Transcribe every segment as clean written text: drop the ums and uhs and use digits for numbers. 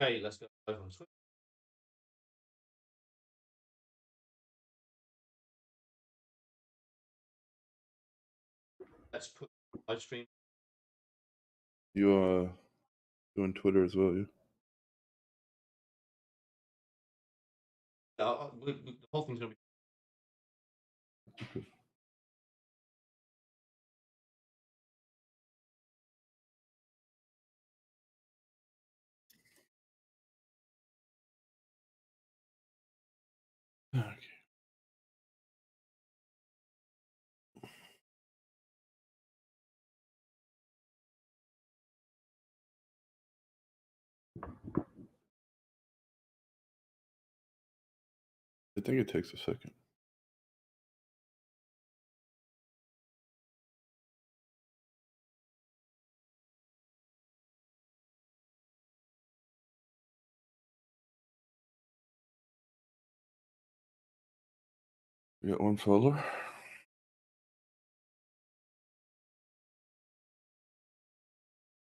Okay, let's go live on Twitch. Let's put live stream. You doing Twitter as well, yeah? The whole thing's gonna be. Okay. I think it takes a second. We got one follower.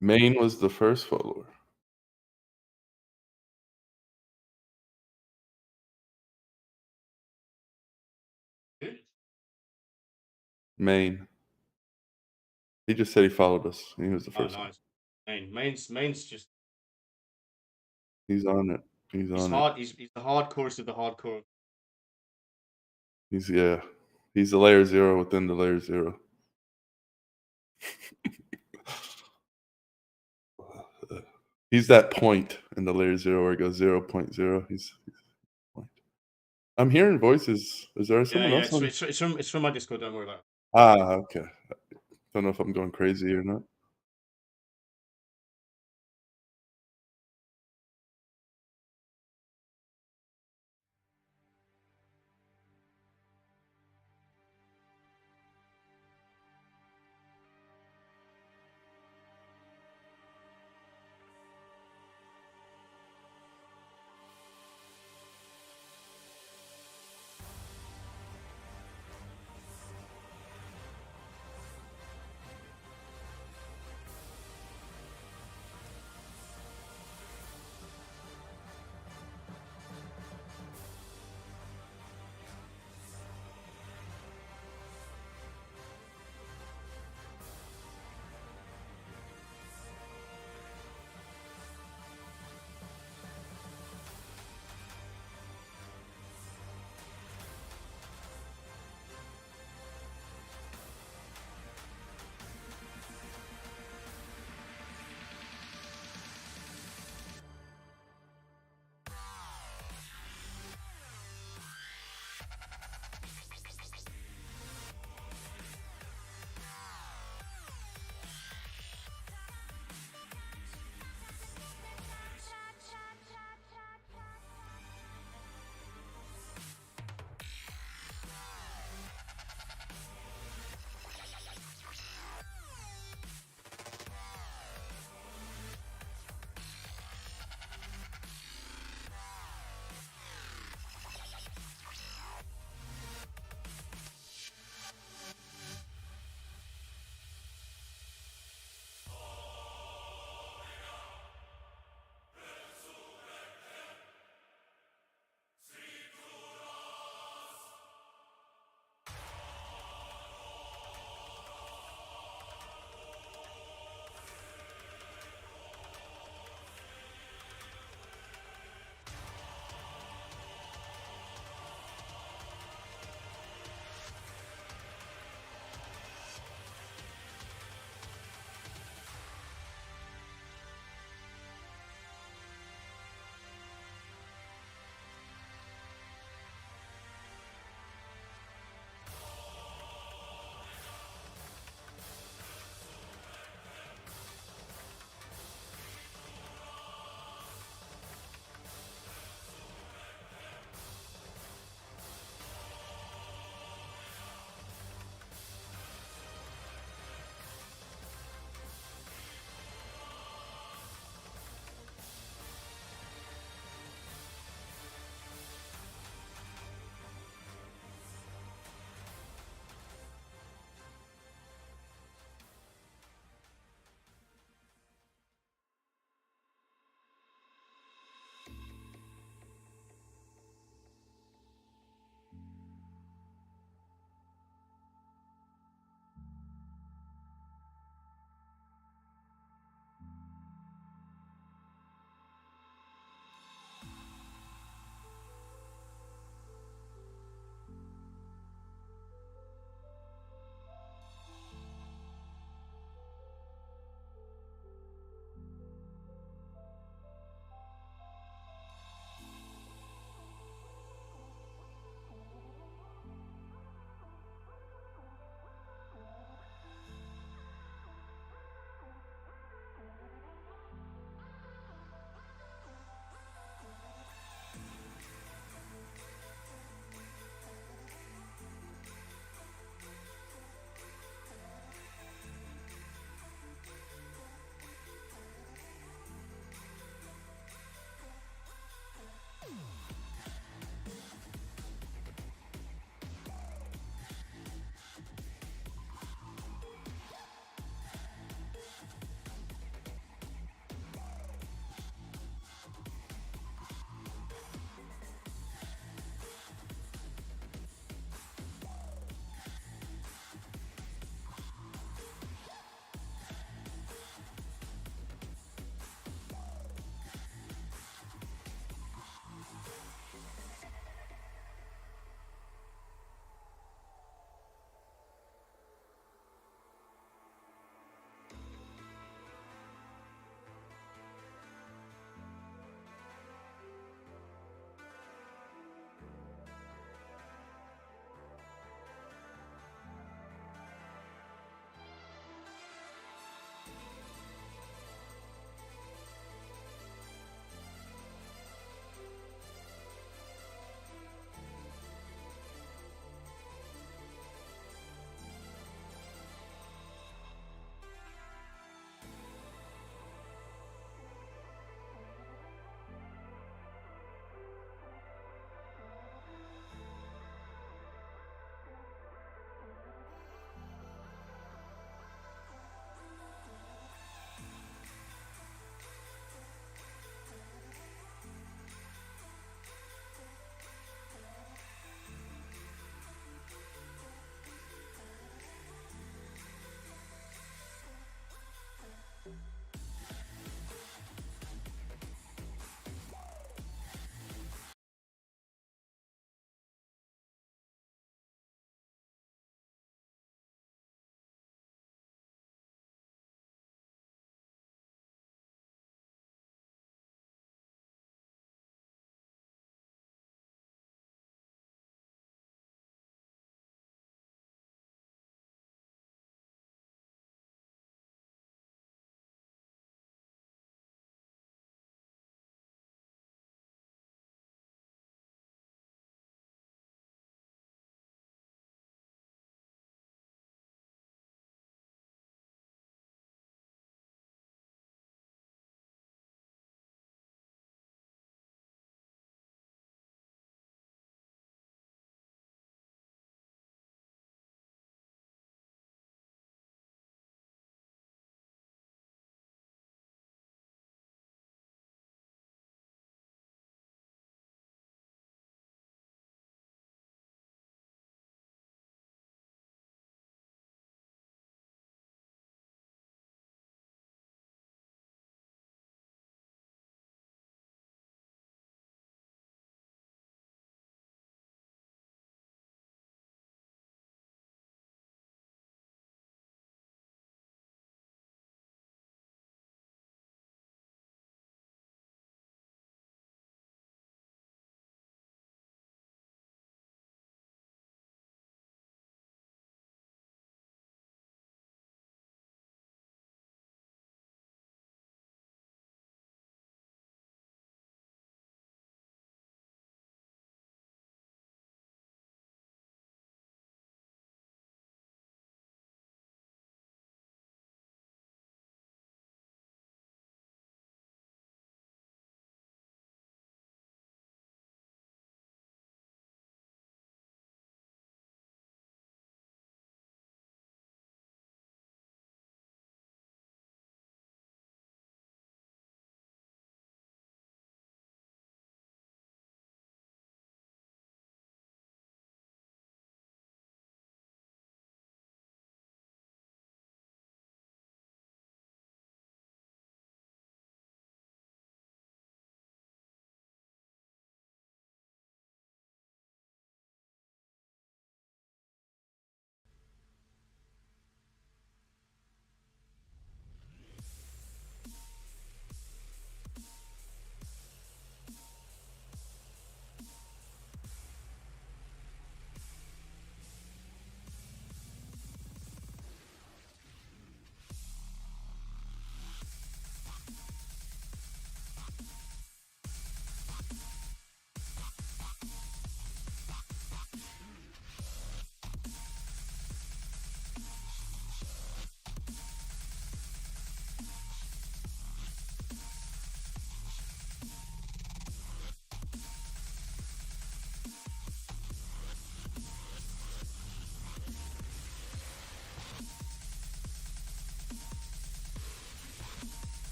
Maine was the first follower. Good. Maine. He just said he followed us. He was the Oh, first one. nice. Main's just. He's on it. He's on hard. He's the hardcore of the hardcore. it. He's the layer zero within the layer zero. He's that point in the layer zero where it goes 0.0. He's point. I'm hearing voices. Is there someone else on? It's from my Discord. Don't worry about it. Okay. Don't know if I'm going crazy or not.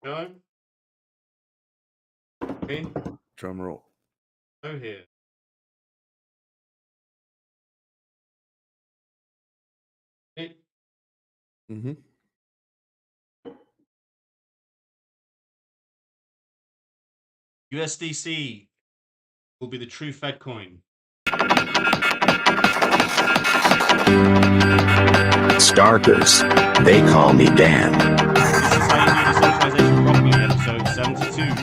Go. In. Drum roll. Go here. It. Mm-hmm. USDC will be the true Fed coin. Starkers. They call me Dan. This is how you do decentralization properly, episode 72.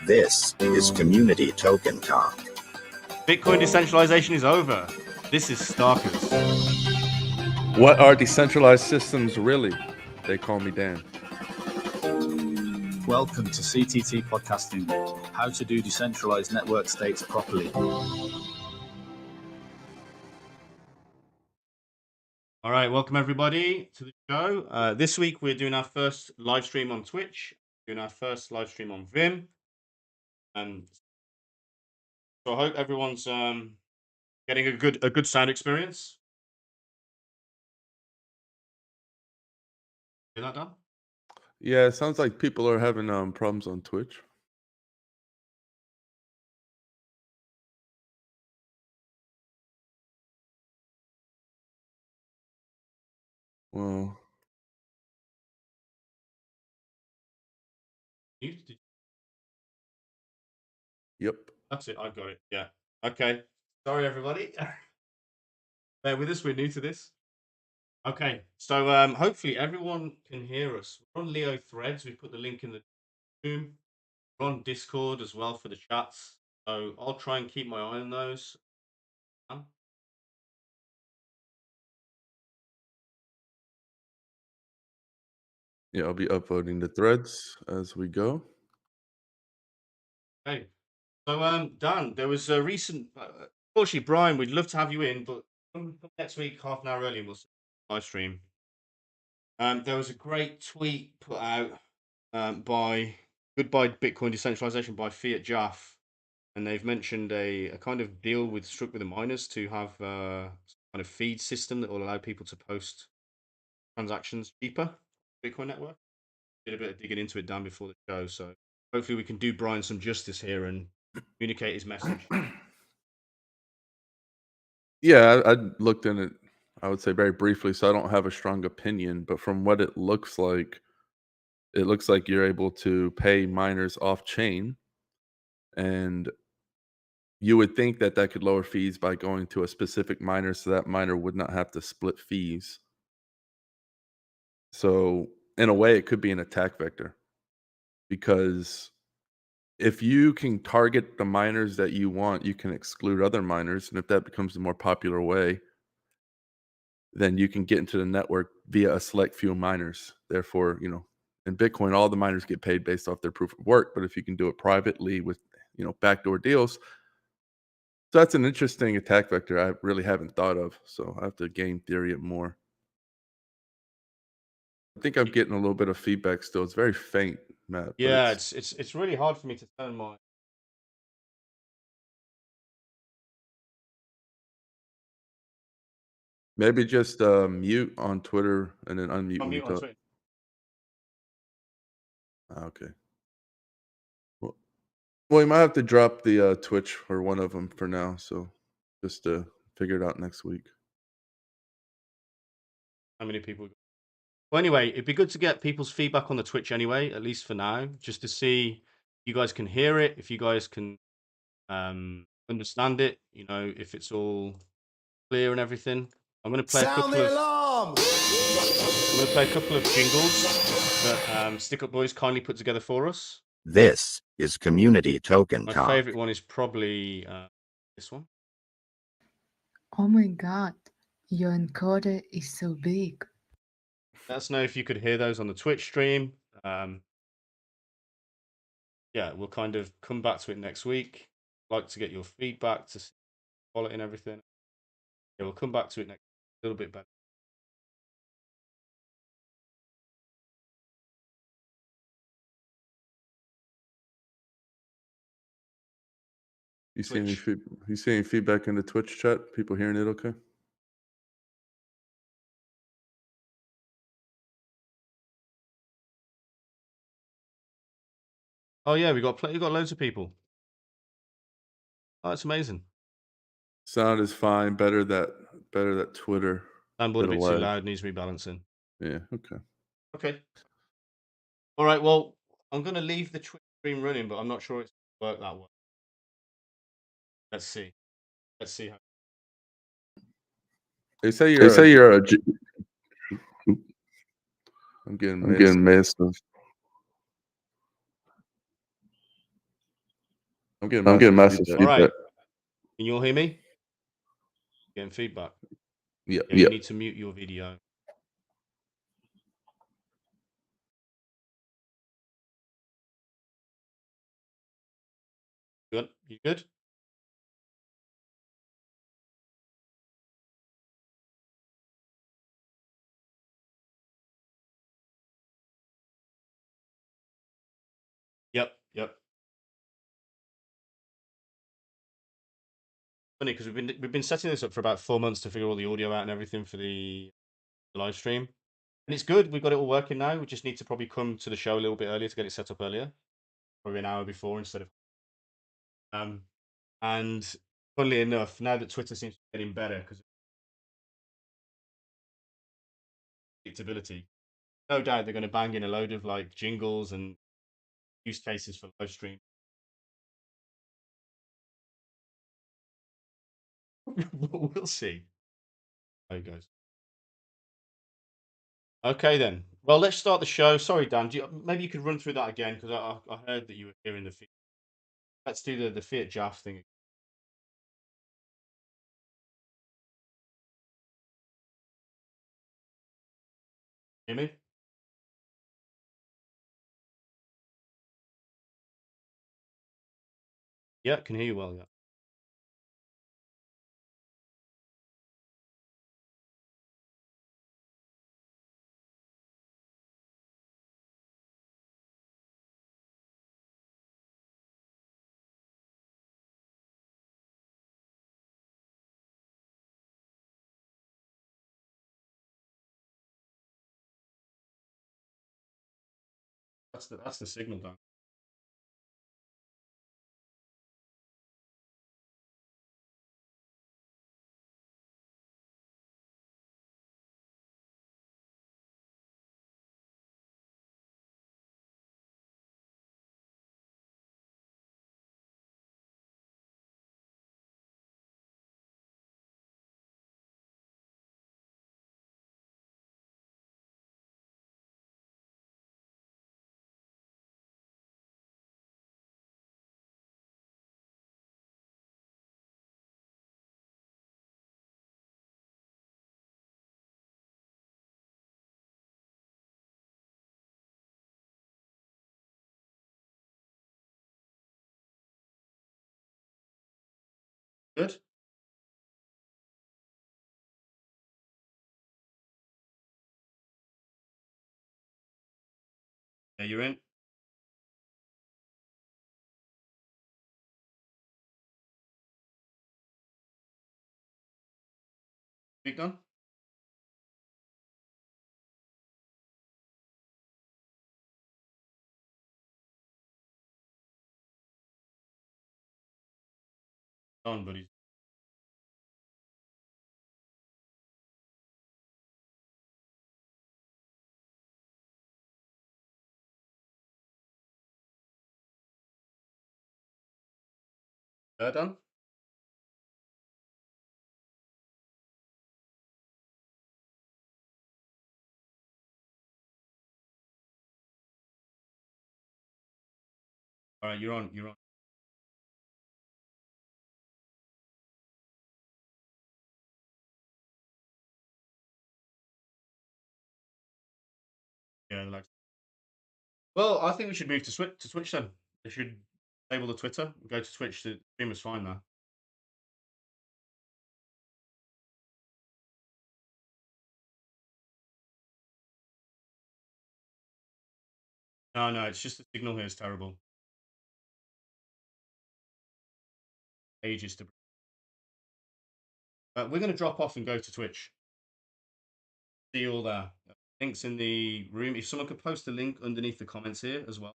This is Community Token Talk. Bitcoin decentralization is over. This is Starkers. What are decentralized systems really? They call me Dan. Welcome to CTT Podcasting, how to do decentralized network states properly. All right, welcome everybody to the show. This week we're doing our first live stream on Twitch, doing our first live stream on Vim. And so I hope everyone's getting a good sound experience. Hear that, Dan? Yeah, it sounds like people are having problems on Twitch. Well, Mute? yep. That's it. I got it. Yeah. Okay. Sorry, everybody. Bear with us. We're new to this. Okay. So hopefully everyone can hear us. We're on Leo Threads. We put the link in the room. We're on Discord as well for the chats. So I'll try and keep my eye on those. Yeah, I'll be uploading the threads as we go. Okay. So Dan, there was a recent. Unfortunately, Brian, we'd love to have you in, but come next week, half an hour early, and we'll live stream. There was a great tweet put out by Goodbye Bitcoin Decentralization by Fiat Jaff, and they've mentioned a kind of deal struck with the miners to have some kind of feed system that will allow people to post transactions cheaper. Bitcoin network. Did a bit of digging into it, Dan, before the show, so hopefully we can do Brian some justice here and communicate his message. Yeah, I looked in it, I would say very briefly, so I don't have a strong opinion, but from what it looks like you're able to pay miners off chain, and you would think that that could lower fees by going to a specific miner so that miner would not have to split fees. So in a way, it could be an attack vector, because if you can target the miners that you want, you can exclude other miners. And if that becomes the more popular way, then you can get into the network via a select few miners. Therefore, in Bitcoin, all the miners get paid based off their proof of work. But if you can do it privately with, backdoor deals, so that's an interesting attack vector I really haven't thought of. So I have to game theory it more. I think I'm getting a little bit of feedback still. It's very faint, Matt. But Yeah, it's really hard for me to turn my. maybe just mute on Twitter and then unmute when you Mute on talk. Twitter. Okay. Well, you might have to drop the Twitch or one of them for now. So just to figure it out next week. How many people? Well, anyway, it'd be good to get people's feedback on the Twitch anyway, at least for now, just to see if you guys can hear it, if you guys can understand it, if it's all clear and everything. I'm going to play a couple of. I'm going to play a couple of jingles that Stick Up Boys kindly put together for us. This is Community Token My Talk. favorite one is probably this one. Oh my god, your encoder is so big. Let us know if you could hear those on the Twitch stream. Yeah, we'll kind of come back to it next week. Like to get your feedback to see quality and everything. Yeah, we'll come back to it next week, a little bit better. You see Twitch. any feedback in the Twitch chat? People hearing it okay? Oh yeah, we got loads of people. Oh, that's amazing. Sound is fine. Better that Twitter Soundboard a bit of bit too lag. loud, needs rebalancing. Yeah. Okay. Okay. All right. Well, I'm going to leave the Twitch stream running, but I'm not sure it's going to work that way. Let's see. Let's see how. They say They you're. say you're a. I'm getting I'm missed. getting missed. I'm getting I'm getting massive massive feedback. All right. feedback. Can you all hear me? Getting feedback. Yep. Yeah, you need to mute your video. Good. You good? Yep. Yep. Funny because we've been setting this up for about 4 months to figure all the audio out and everything for the live stream, and it's good. We've got it all working now. We just need to probably come to the show a little bit earlier to get it set up earlier, probably an hour before instead of. And funnily enough, now that Twitter seems to be getting better because of predictability, no doubt they're going to bang in a load of like jingles and use cases for live stream. We'll see how it goes. Okay, then. Well, let's start the show. Sorry, Dan. Maybe you could run through that again because I heard that you were hearing the. Let's do the Fiat Jaff thing. Hear me? Yeah, can hear you well. Yeah. That's the signal, Dan. Good. Yeah, you're in. Speak on. On, buddy. Done. All right, you're on. You're on. Yeah, like. Well, I think we should move to Twitch then. They should enable the Twitter. Go to Twitch. The stream is fine now. No, it's just the signal here is terrible. Ages to. We're going to drop off and go to Twitch. See you all there. Links in the room. If someone could post a link underneath the comments here as well.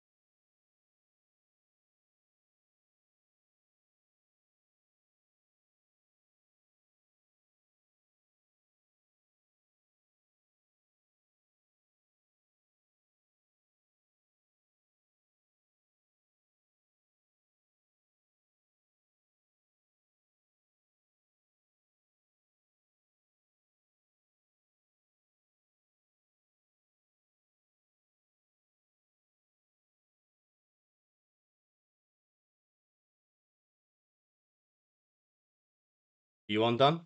You on, Dan?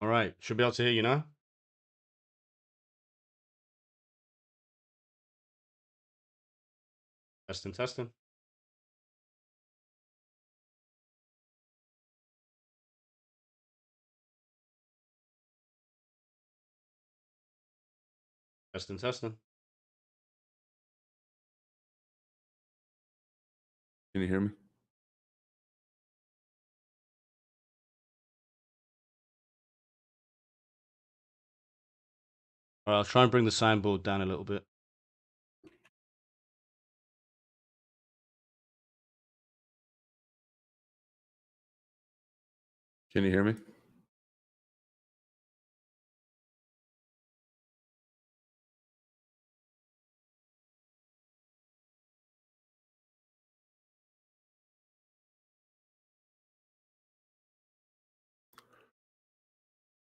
All right. Should be able to hear you now. Testing, testing. Testing, testing. Can you hear me? All right, I'll try and bring the soundboard down a little bit. Can you hear me?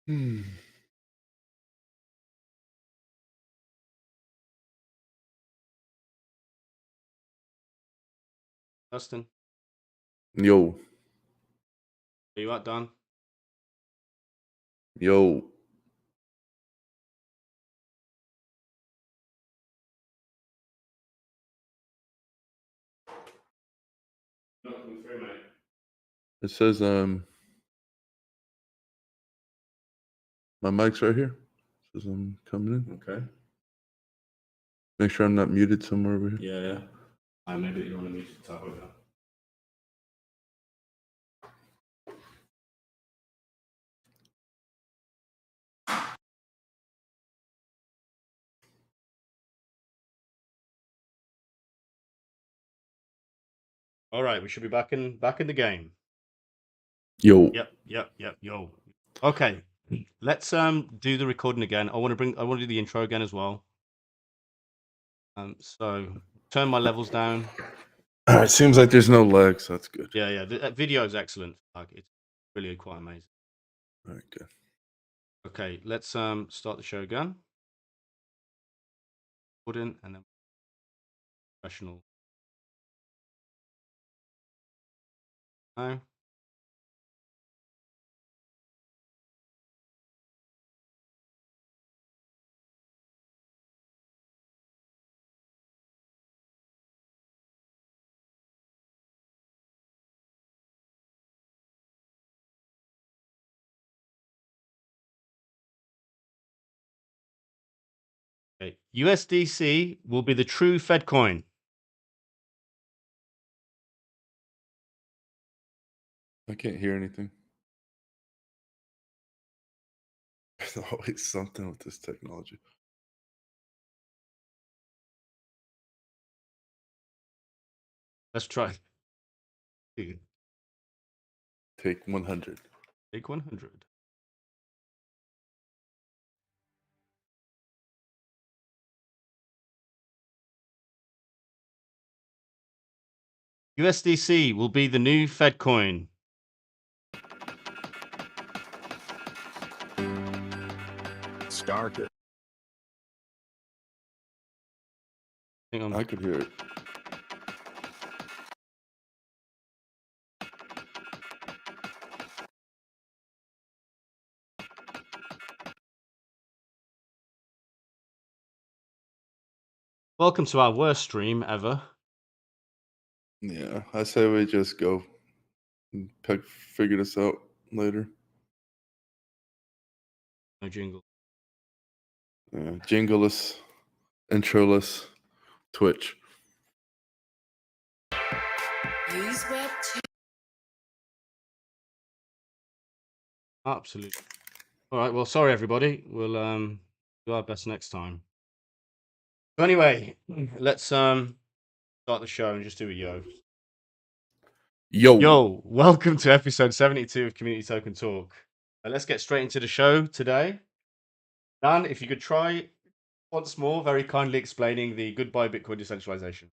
Hmm. Testing. Yo, Are you at, Dan? yo. Not coming through, mate. It says my mic's right here. It says I'm coming in. Okay. Make sure I'm not muted somewhere over here. Yeah, yeah. Maybe you want to mute the top of that. All right, we should be back in the game. Yo. Yep. Yo. Okay. Let's do the recording again. I want to do the intro again as well. So turn my levels down. All right, seems like there's no lag, so that's good. Yeah. The video is excellent. Like, it's really quite amazing. All right, good. Okay, let's start the show again. Recording and then professional. Now. Okay. USDC will be the true Fed coin. I can't hear anything. There's always something with this technology. Let's try. Take 100. Take 100. USDC will be the new Fed coin. Started. Hang on. I could hear it. Welcome to our worst stream ever. Yeah, I say we just go and figure this out later. No jingle. Jingleless, introless, Twitch. Use Web 2. Absolutely. All right. Well, sorry everybody. We'll do our best next time. So anyway, let's start the show and just do a yo. Yo, welcome to episode 72 of Community Token Talk. Let's get straight into the show today. Dan, if you could try once more, very kindly explaining the goodbye Bitcoin decentralization.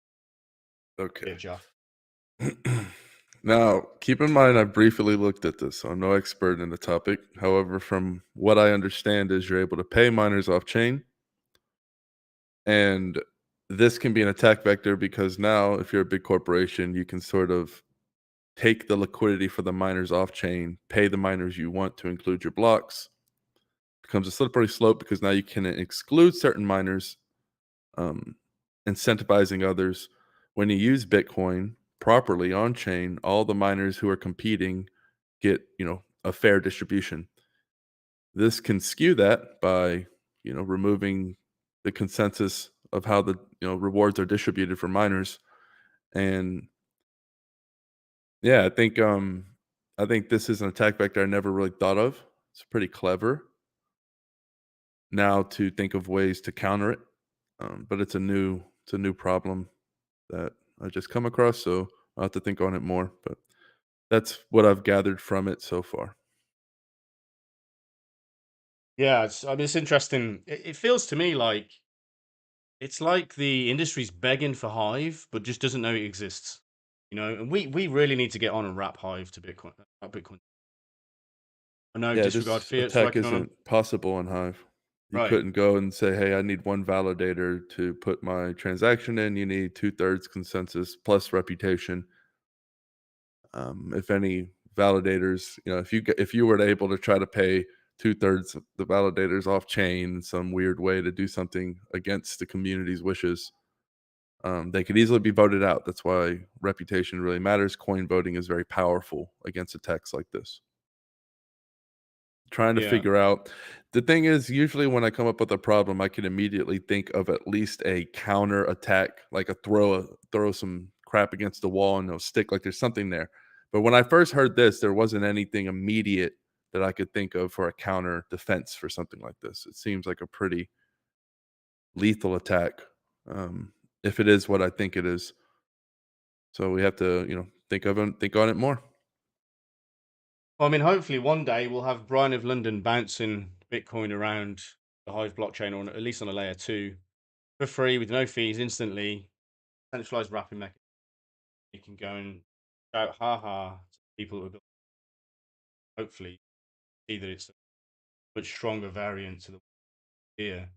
Okay. Yeah, Now, keep in mind, I briefly looked at this, so I'm no expert in the topic. However, from what I understand is you're able to pay miners off chain. And this can be an attack vector because now if you're a big corporation, you can sort of take the liquidity for the miners off chain, pay the miners you want to include your blocks. Becomes a slippery slope because now you can exclude certain miners, incentivizing others. When you use Bitcoin properly on chain, all the miners who are competing get, a fair distribution. This can skew that by, removing the consensus of how the rewards are distributed for miners. And yeah, I think this is an attack vector I never really thought of. It's pretty clever now to think of ways to counter it, but it's a new problem that I just come across, so I'll have to think on it more. But that's what I've gathered from it so far. Yeah, it's interesting. It feels to me like it's like the industry's begging for Hive, but just doesn't know it exists. And we really need to get on and wrap Hive to Bitcoin. Bitcoin. I know Yeah, Disregard this Fiat's attack working on them. isn't possible in Hive. You Right. couldn't go and say, hey, I need one validator to put my transaction in. You need 2/3 consensus plus reputation. If any validators, if you were able to try to pay 2/3 of the validators off chain in some weird way to do something against the community's wishes, they could easily be voted out. That's why reputation really matters. Coin voting is very powerful against attacks like this. Trying to Yeah. figure out. The thing is, usually when I come up with a problem, I can immediately think of at least a counter attack, like throw some crap against the wall and it'll stick, like there's something there. But when I first heard this, there wasn't anything immediate that I could think of for a counter defense for something like this. It seems like a pretty lethal attack, if it is what I think it is. So we have to, think on it more. Well, I mean, hopefully one day we'll have Brian of London bouncing Bitcoin around the Hive blockchain, or at least on a layer 2, for free with no fees instantly. Centralized wrapping mechanism. You can go and shout "ha ha" to people who hopefully see that it's a much stronger variant to the idea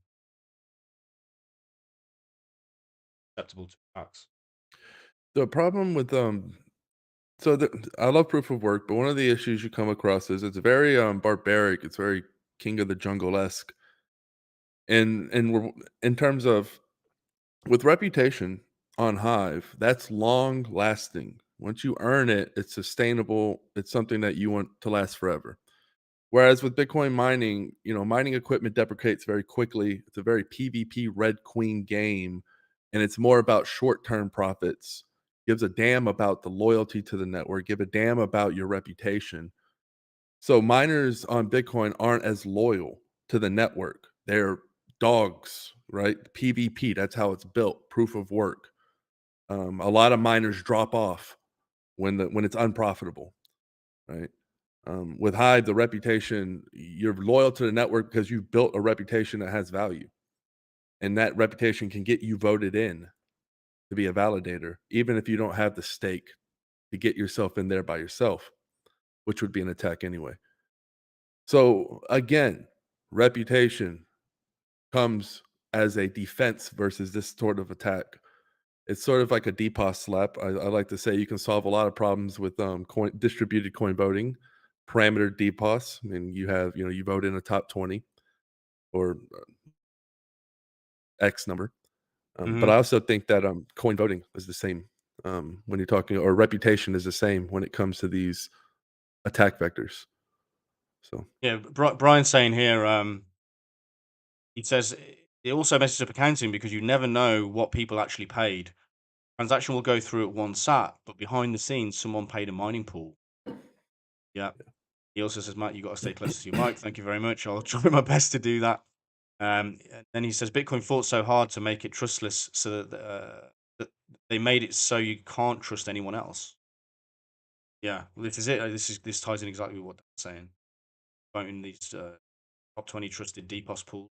acceptable to attacks. The problem with I love proof of work, but one of the issues you come across is it's very barbaric. It's very King of the Jungle esque, and we're in terms of with reputation on Hive. That's long lasting. Once you earn it, it's sustainable. It's something that you want to last forever. Whereas with Bitcoin mining, mining equipment deprecates very quickly. It's a very PvP Red Queen game, and it's more about short-term profits. Gives a damn about the loyalty to the network, give a damn about your reputation. So miners on Bitcoin aren't as loyal to the network. They're dogs, right? PvP, that's how it's built, proof of work. A lot of miners drop off when it's unprofitable, right? With Hive, the reputation, you're loyal to the network because you've built a reputation that has value. And that reputation can get you voted in to be a validator, even if you don't have the stake to get yourself in there by yourself, which would be an attack anyway. So again, reputation comes as a defense versus this sort of attack. It's sort of like a DPoS slap. I like to say you can solve a lot of problems with distributed coin voting, parameter DPoS. I mean, you vote in a top 20 or X number. But I also think that coin voting is the same when you're talking, or reputation is the same when it comes to these attack vectors. So Yeah, Brian's saying here, he says it also messes up accounting because you never know what people actually paid. Transaction will go through at one sat, but behind the scenes, someone paid a mining pool. Yeah. He also says, Matt, you got to stay close to your mic. Thank you very much. I'll try my best to do that. And then he says, Bitcoin fought so hard to make it trustless, so that they made it so you can't trust anyone else. Yeah, well, this is it. This ties in exactly what they're saying. Voting these top 20 trusted DPoS pools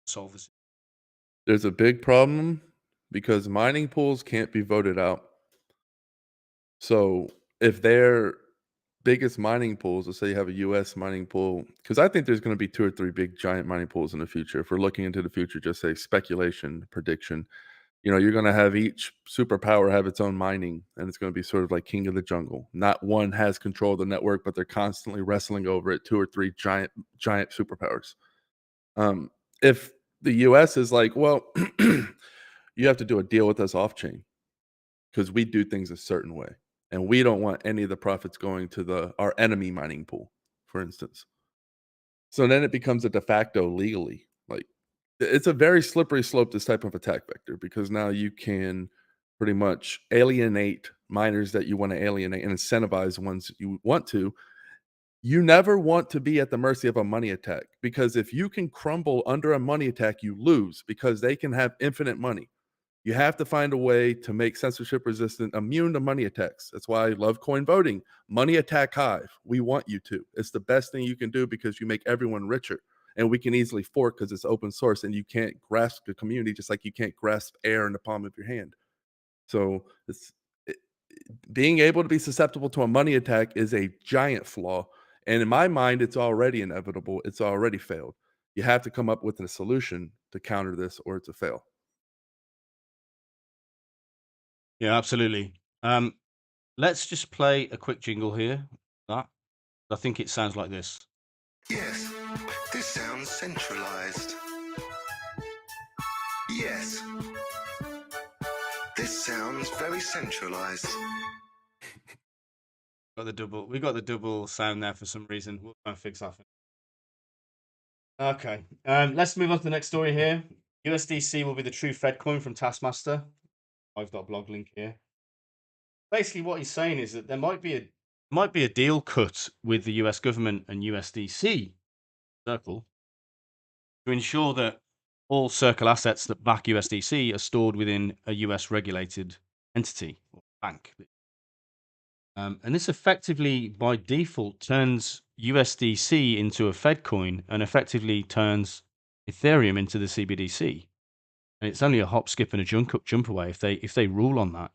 solve this. there's a big problem because mining pools can't be voted out. So if their biggest mining pools, let's say you have a US mining pool, because I think there's going to be 2 or 3 big giant mining pools in the future. If we're looking into the future, just say speculation, prediction, you're going to have each superpower have its own mining, and it's going to be sort of like king of the jungle. Not one has control of the network, but they're constantly wrestling over it, 2 or 3 giant superpowers. If the US is like, well, you have to do a deal with us off chain because we do things a certain way, and we don't want any of the profits going to our enemy mining pool, for instance. So then it becomes a de facto legally. Like, it's a very slippery slope, this type of attack vector, because now you can pretty much alienate miners that you want to alienate and incentivize ones you want to. You never want to be at the mercy of a money attack, because if you can crumble under a money attack, you lose, because they can have infinite money. You have to find a way to make censorship resistant, immune to money attacks. That's why I love coin voting. Money attack Hive. We want you to. It's the best thing you can do because you make everyone richer. And we can easily fork because it's open source and you can't grasp the community just like you can't grasp air in the palm of your hand. So being able to be susceptible to a money attack is a giant flaw. And in my mind, it's already inevitable. It's already failed. You have to come up with a solution to counter this, or it's a fail. Yeah, absolutely. Let's just play a quick jingle here. That I think it sounds like this. Yes, this sounds centralized. Yes, this sounds very centralized. We got the double sound there for some reason. We'll try and fix that. Okay. Let's move on to the next story here. USDC will be the true Fed coin from Taskmaster. I've got a blog link here. Basically, what he's saying is that there might be a deal cut with the US government and USDC Circle to ensure that all Circle assets that back USDC are stored within a US regulated entity or bank. And this effectively, by default, turns USDC into a Fed coin and effectively turns Ethereum into the CBDC. And it's only a hop, skip, and a jump away if they rule on that.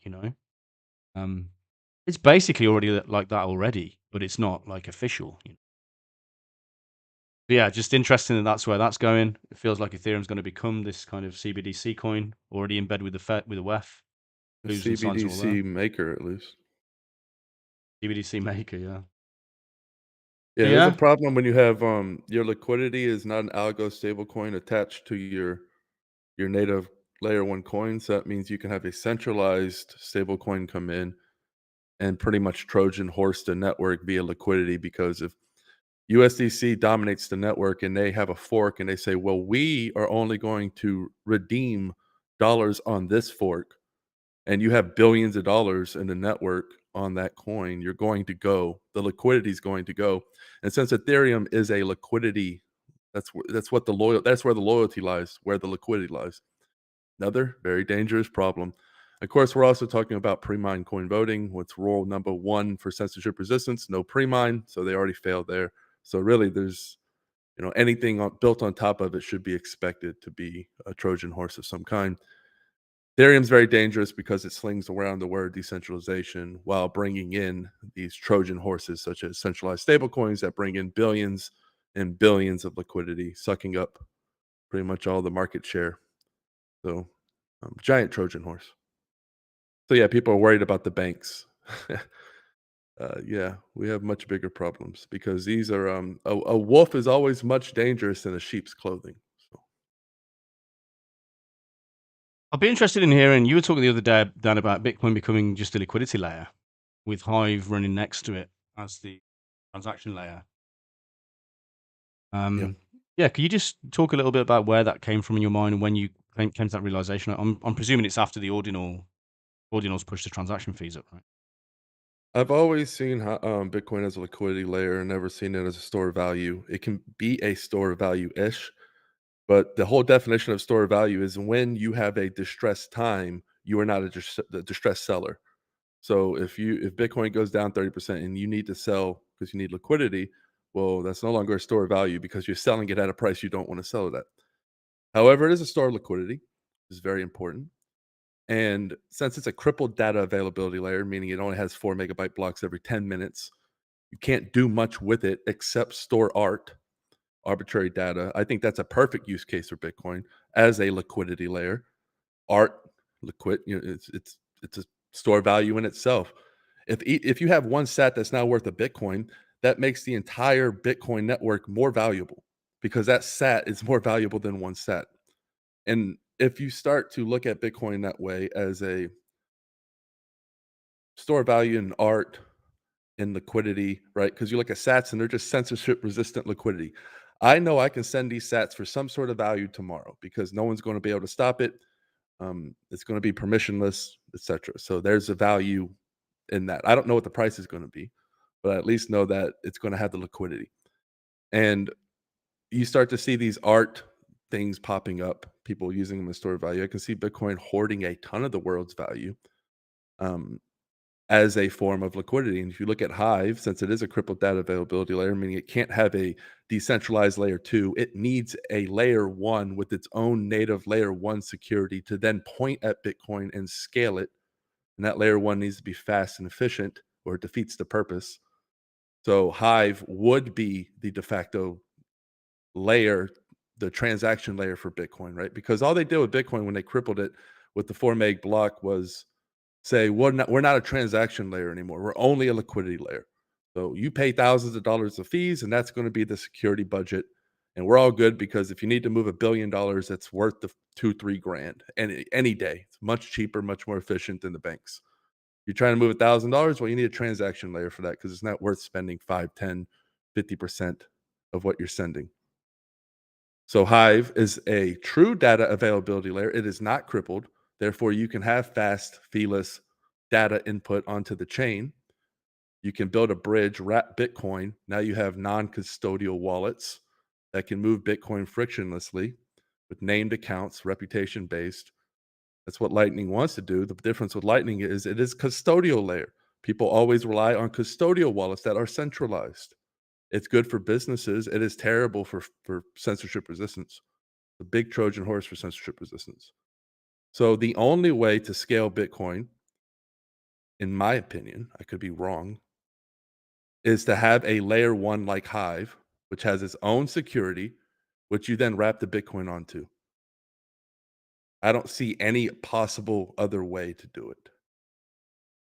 It's basically already like that already, but it's not like official. But yeah, just interesting that that's where that's going. It feels like Ethereum's going to become this kind of CBDC coin, already in bed with the Fed, with the WEF. The CBDC maker, at least. CBDC maker, yeah. Yeah, there's a problem when you have your liquidity is not an algo stablecoin attached to your native layer 1 coin. So that means you can have a centralized stablecoin come in and pretty much Trojan horse the network via liquidity, because if USDC dominates the network and they have a fork and they say, well, we are only going to redeem dollars on this fork, and you have billions of dollars in the network on that coin, you're going to go, the liquidity is going to go. And since Ethereum is a liquidity, that's where the loyalty lies, where the liquidity lies. Another very dangerous problem. Of course, we're also talking about pre-mine coin voting. What's rule number 1 for censorship resistance? No pre-mine, so they already failed there. So really, there's anything built on top of it should be expected to be a Trojan horse of some kind. Ethereum's very dangerous because it slings around the word decentralization while bringing in these Trojan horses such as centralized stablecoins that bring in billions and billions of liquidity, sucking up pretty much all the market share. So, giant Trojan horse. So yeah, people are worried about the banks. Yeah, we have much bigger problems because these are a wolf is always much dangerous than a sheep's clothing. So. I'd be interested in hearing. You were talking the other day, Dan, about Bitcoin becoming just a liquidity layer with Hive running next to it as the transaction layer. Yeah. Yeah, could you just talk a little bit about where that came from in your mind and when you came to that realization? I'm presuming it's after the ordinals pushed the transaction fees up, right? I've always seen Bitcoin as a liquidity layer and never seen it as a store of value. It can be a store of value-ish, but the whole definition of store of value is when you have a distressed time, you are not a distressed seller. So if Bitcoin goes down 30% and you need to sell because you need liquidity, well, that's no longer a store of value because you're selling it at a price you don't want to sell it at. However, it is a store of liquidity. It's very important. And since it's a crippled data availability layer, meaning it only has 4 MB blocks every 10 minutes, you can't do much with it except store arbitrary data. I think that's a perfect use case for Bitcoin as a liquidity layer. Art, liquid, it's a store of value in itself. If you have one sat that's now worth a Bitcoin, that makes the entire Bitcoin network more valuable because that sat is more valuable than one sat. And if you start to look at Bitcoin that way as a store of value in art and liquidity, right? Because you look at sats and they're just censorship resistant liquidity. I know I can send these sats for some sort of value tomorrow because no one's going to be able to stop it. It's going to be permissionless, etc. So there's a value in that. I don't know what the price is going to be, but I at least know that it's going to have the liquidity. And you start to see these art things popping up, people using them as store of value. I can see Bitcoin hoarding a ton of the world's value um, as a form of liquidity. And if you look at Hive, since it is a crippled data availability layer, meaning it can't have a decentralized layer 2, it needs a layer 1 with its own native layer 1 security to then point at Bitcoin and scale it. And that layer 1 needs to be fast and efficient or it defeats the purpose. So Hive would be the de facto layer, the transaction layer for Bitcoin, right? Because all they did with Bitcoin when they crippled it with the 4 meg block was say we're not a transaction layer anymore. We're only a liquidity layer. So you pay thousands of dollars of fees, and that's going to be the security budget. And we're all good because if you need to move $1 billion, that's worth the 2-3 grand any day. It's much cheaper, much more efficient than the banks. You're trying to move $1,000, well, you need a transaction layer for that because it's not worth spending 5, 10, 50% of what you're sending. So Hive is a true data availability layer. It is not crippled. Therefore, you can have fast, feeless data input onto the chain. You can build a bridge, wrap Bitcoin. Now you have non-custodial wallets that can move Bitcoin frictionlessly with named accounts, reputation based. That's what Lightning wants to do. The difference with Lightning is it is custodial layer. People always rely on custodial wallets that are centralized. It's good for businesses. It is terrible for censorship resistance. The big Trojan horse for censorship resistance. So the only way to scale Bitcoin, in my opinion, I could be wrong, is to have a layer 1 like Hive, which has its own security, which you then wrap the Bitcoin onto. I don't see any possible other way to do it.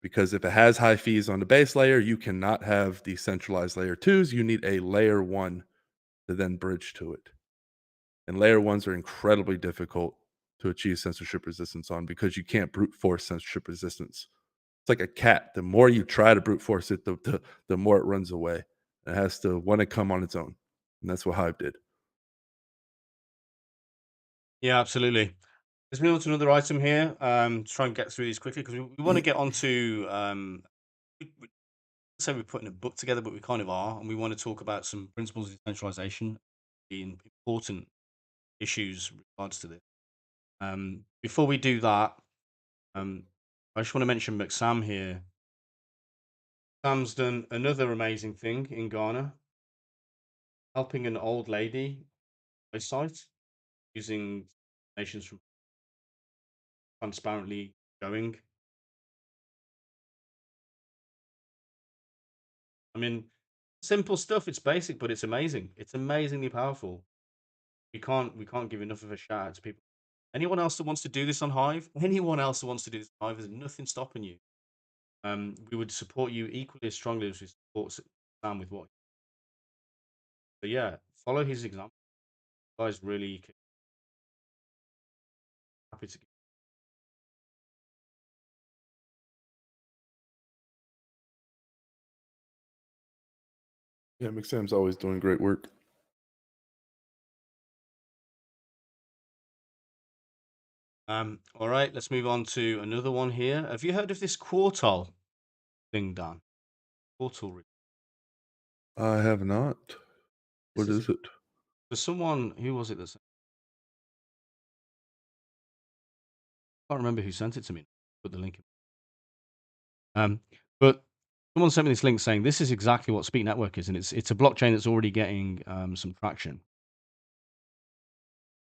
Because if it has high fees on the base layer, you cannot have decentralized layer 2s. You need a layer 1 to then bridge to it. And layer 1s are incredibly difficult to achieve censorship resistance on because you can't brute force censorship resistance. It's like a cat. The more you try to brute force it, the more it runs away. It has to want to come on its own. And that's what Hive did. Yeah, absolutely. Let's move on to another item here. Try and get through these quickly because we want to get onto. We say we're putting a book together, but we kind of are, and we want to talk about some principles of decentralization, being important issues with regards to this. Before we do that, I just want to mention McSam here. Sam's done another amazing thing in Ghana, helping an old lady site using nations from transparently going. I mean, simple stuff. It's basic, but it's amazing. It's amazingly powerful. We can't give enough of a shout out to people. Anyone else that wants to do this on Hive, anyone else that wants to do this on Hive, there's nothing stopping you. We would support you equally as strongly as we support Sam with what. But yeah, follow his example. Guys, really happy to. Yeah, McSam's always doing great work. All right, let's move on to another one here. Have you heard of this quartile thing, Dan? Quartile. I have not. What This is it? There's someone, who was it that sent? I can't remember who sent it to me. Put the link in. But someone sent me this link saying this is exactly what Speak Network is, and it's a blockchain that's already getting some traction.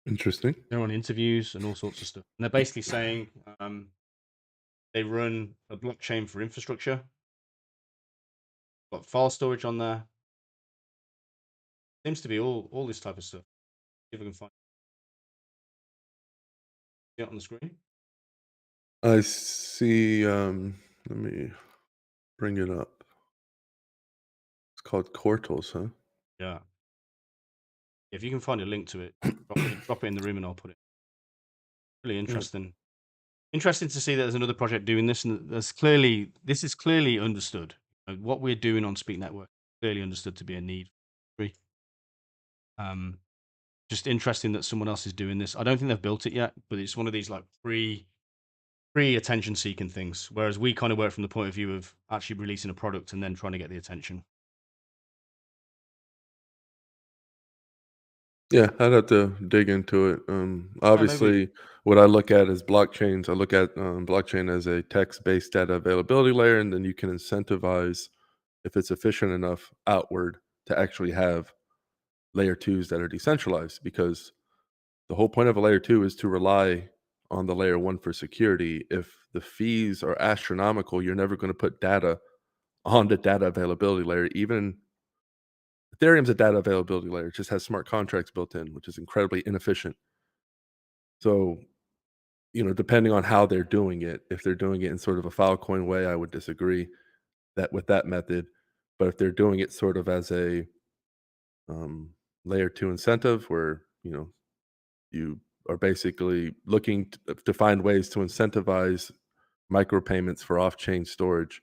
Interesting. They're on interviews and all sorts of stuff. And they're basically saying they run a blockchain for infrastructure, got file storage on there. Seems to be all this type of stuff. See if I can find it on the screen. I see. Let me bring it up. It's called Quartals, huh? Yeah. If you can find a link to it, drop it in the room and I'll put it. Really interesting. Interesting to see that there's another project doing this, and this is clearly understood. What we're doing on Speak Network is clearly understood to be a need. Just interesting that someone else is doing this. I don't think they've built it yet, but it's one of these like pre attention seeking things. Whereas we kind of work from the point of view of actually releasing a product and then trying to get the attention. Yeah, I'd have to dig into it. Obviously, what I look at is blockchains. I look at blockchain as a text-based data availability layer, and then you can incentivize, if it's efficient enough, outward to actually have layer twos that are decentralized. Because the whole point of a layer two is to rely on the layer one for security. If the fees are astronomical, you're never going to put data on the data availability layer. Even Ethereum's a data availability layer. It just has smart contracts built in, which is incredibly inefficient. So, depending on how they're doing it, if they're doing it in sort of a Filecoin way, I would disagree with that method. But if they're doing it sort of as a layer two incentive, where you are basically looking to find ways to incentivize micropayments for off-chain storage.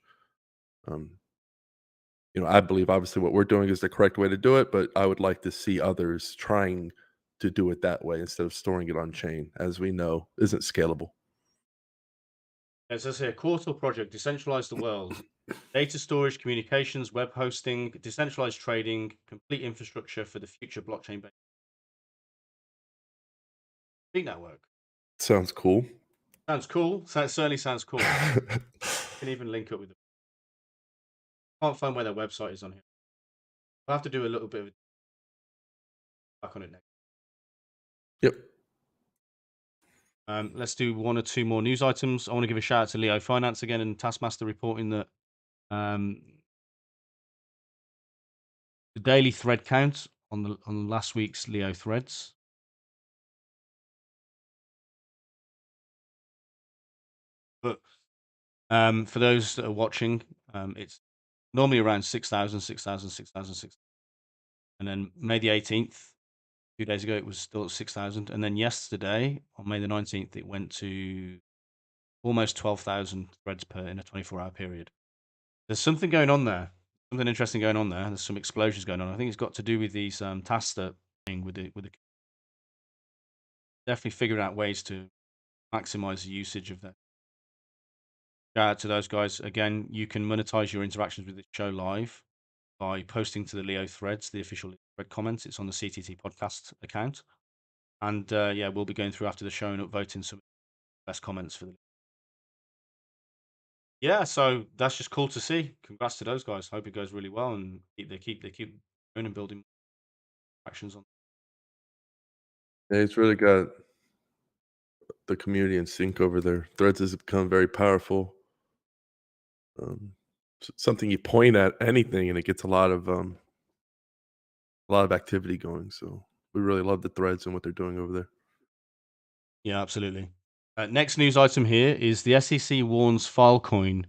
I believe obviously what we're doing is the correct way to do it, but I would like to see others trying to do it that way instead of storing it on chain, as we know isn't scalable. As I say, a Quartal project, decentralize the world. Data storage, communications, web hosting, decentralized trading, complete infrastructure for the future blockchain-based Speak Network. Sounds cool. Sounds cool. So it certainly sounds cool. Can even link up with them. Can't find where their website is on here. I'll have to do a little bit of back on it next. Yep. Let's do one or two more news items. I want to give a shout out to Leo Finance again and Taskmaster reporting that the daily thread count on last week's Leo threads. But for those that are watching, it's normally around 6,000, 6,000, 6,000, 6,000. And then May the 18th, 2 days ago, it was still at 6,000. And then yesterday, on May the 19th, it went to almost 12,000 threads in a 24-hour period. There's something going on there. Something interesting going on there. There's some explosions going on. I think it's got to do with these Tasta thing with the definitely figuring out ways to maximize the usage of that. Shout out to those guys. Again, you can monetize your interactions with the show live by posting to the Leo threads, the official thread comments. It's on the CTT Podcast account. And we'll be going through after the show and upvoting some best comments for the. Yeah, so that's just cool to see. Congrats to those guys. Hope it goes really well, and they keep going and building actions on. Yeah, it's really got the community in sync over there. Threads has become very powerful. Something you point at anything, and it gets a lot of activity going. So we really love the threads and what they're doing over there. Yeah, absolutely. Next news item here is the SEC warns Filecoin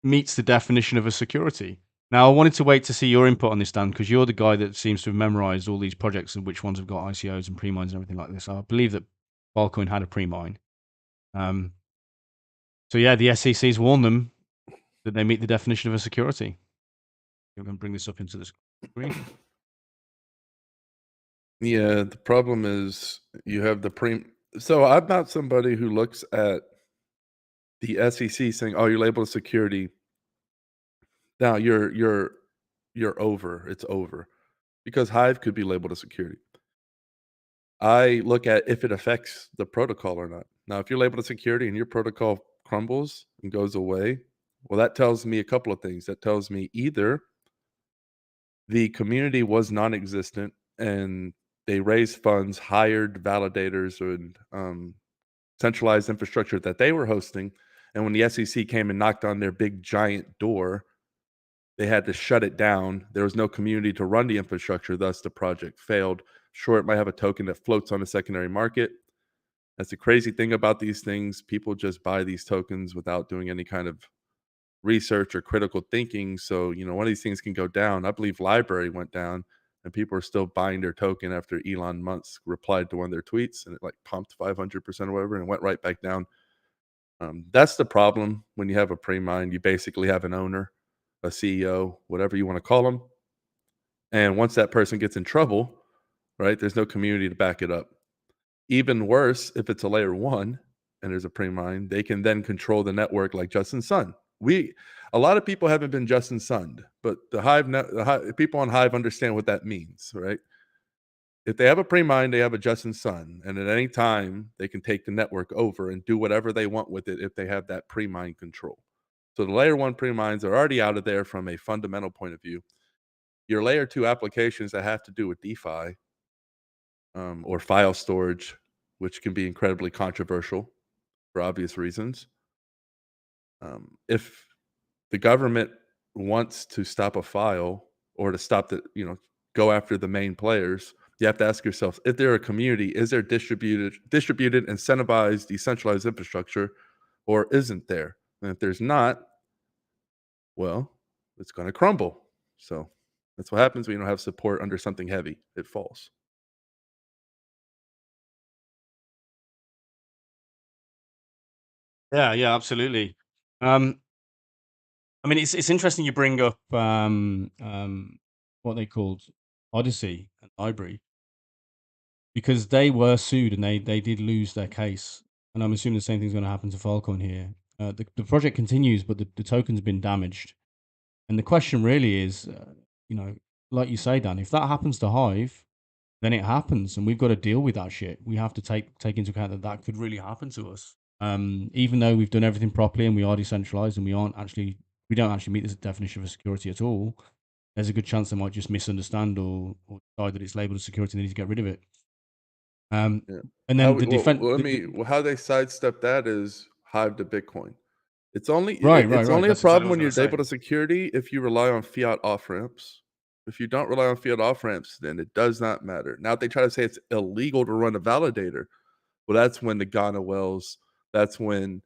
meets the definition of a security. Now, I wanted to wait to see your input on this, Dan, because you're the guy that seems to have memorized all these projects and which ones have got ICOs and pre-mines and everything like this. I believe that Filecoin had a pre-mine. So yeah, the SEC's warned them that they meet the definition of a security. I'm going to bring this up into the screen. Yeah, the problem is you have the So I'm not somebody who looks at the SEC saying, "Oh, you're labeled as security. Now you're over. It's over," because Hive could be labeled as security. I look at if it affects the protocol or not. Now, if you're labeled as security and your protocol crumbles and goes away, well, that tells me a couple of things. That tells me either the community was non-existent and they raised funds, hired validators and centralized infrastructure that they were hosting. And when the SEC came and knocked on their big giant door, they had to shut it down. There was no community to run the infrastructure, thus the project failed. Sure, it might have a token that floats on the secondary market. That's the crazy thing about these things. People just buy these tokens without doing any kind of research or critical thinking. So, one of these things can go down. I believe Library went down and people are still buying their token after Elon Musk replied to one of their tweets and it like pumped 500% or whatever and went right back down. That's the problem when you have a pre-mine. You basically have an owner, a CEO, whatever you want to call them. And once that person gets in trouble, right, there's no community to back it up. Even worse, if it's a layer one and there's a pre-mine, they can then control the network like Justin Sun. A lot of people haven't been Justin Sunned, but the people on Hive understand what that means, right? If they have a pre-mine, they have a Justin Sun, and at any time they can take the network over and do whatever they want with it if they have that pre-mine control. So the layer one pre-mines are already out of there from a fundamental point of view. Your layer two applications that have to do with DeFi or file storage, which can be incredibly controversial for obvious reasons. If the government wants to stop a file or to stop go after the main players, you have to ask yourself, if they're a community, is there distributed, incentivized, decentralized infrastructure, or isn't there? And if there's not, well, it's going to crumble. So that's what happens when you don't have support under something heavy. It falls. Yeah, absolutely. I mean, it's interesting you bring up what they called Odyssey and Library because they were sued and they did lose their case, and I'm assuming the same thing's going to happen to Filecoin here. The project continues, but the token's been damaged, and the question really is, like you say, Dan, if that happens to Hive, then it happens, and we've got to deal with that shit. We have to take into account that could really happen to us. Even though we've done everything properly and we are decentralized and we don't actually meet this definition of security at all, there's a good chance they might just misunderstand or decide that it's labeled as security and they need to get rid of it. Yeah. And then the defense. How they sidestep that is Hive to Bitcoin. It's only Right. only That's a exactly problem what when I you're was gonna labeled as security if you rely on fiat off ramps. If you don't rely on fiat off ramps, then it does not matter. Now, if they try to say it's illegal to run a validator, well, that's when the Ghana wells, that's when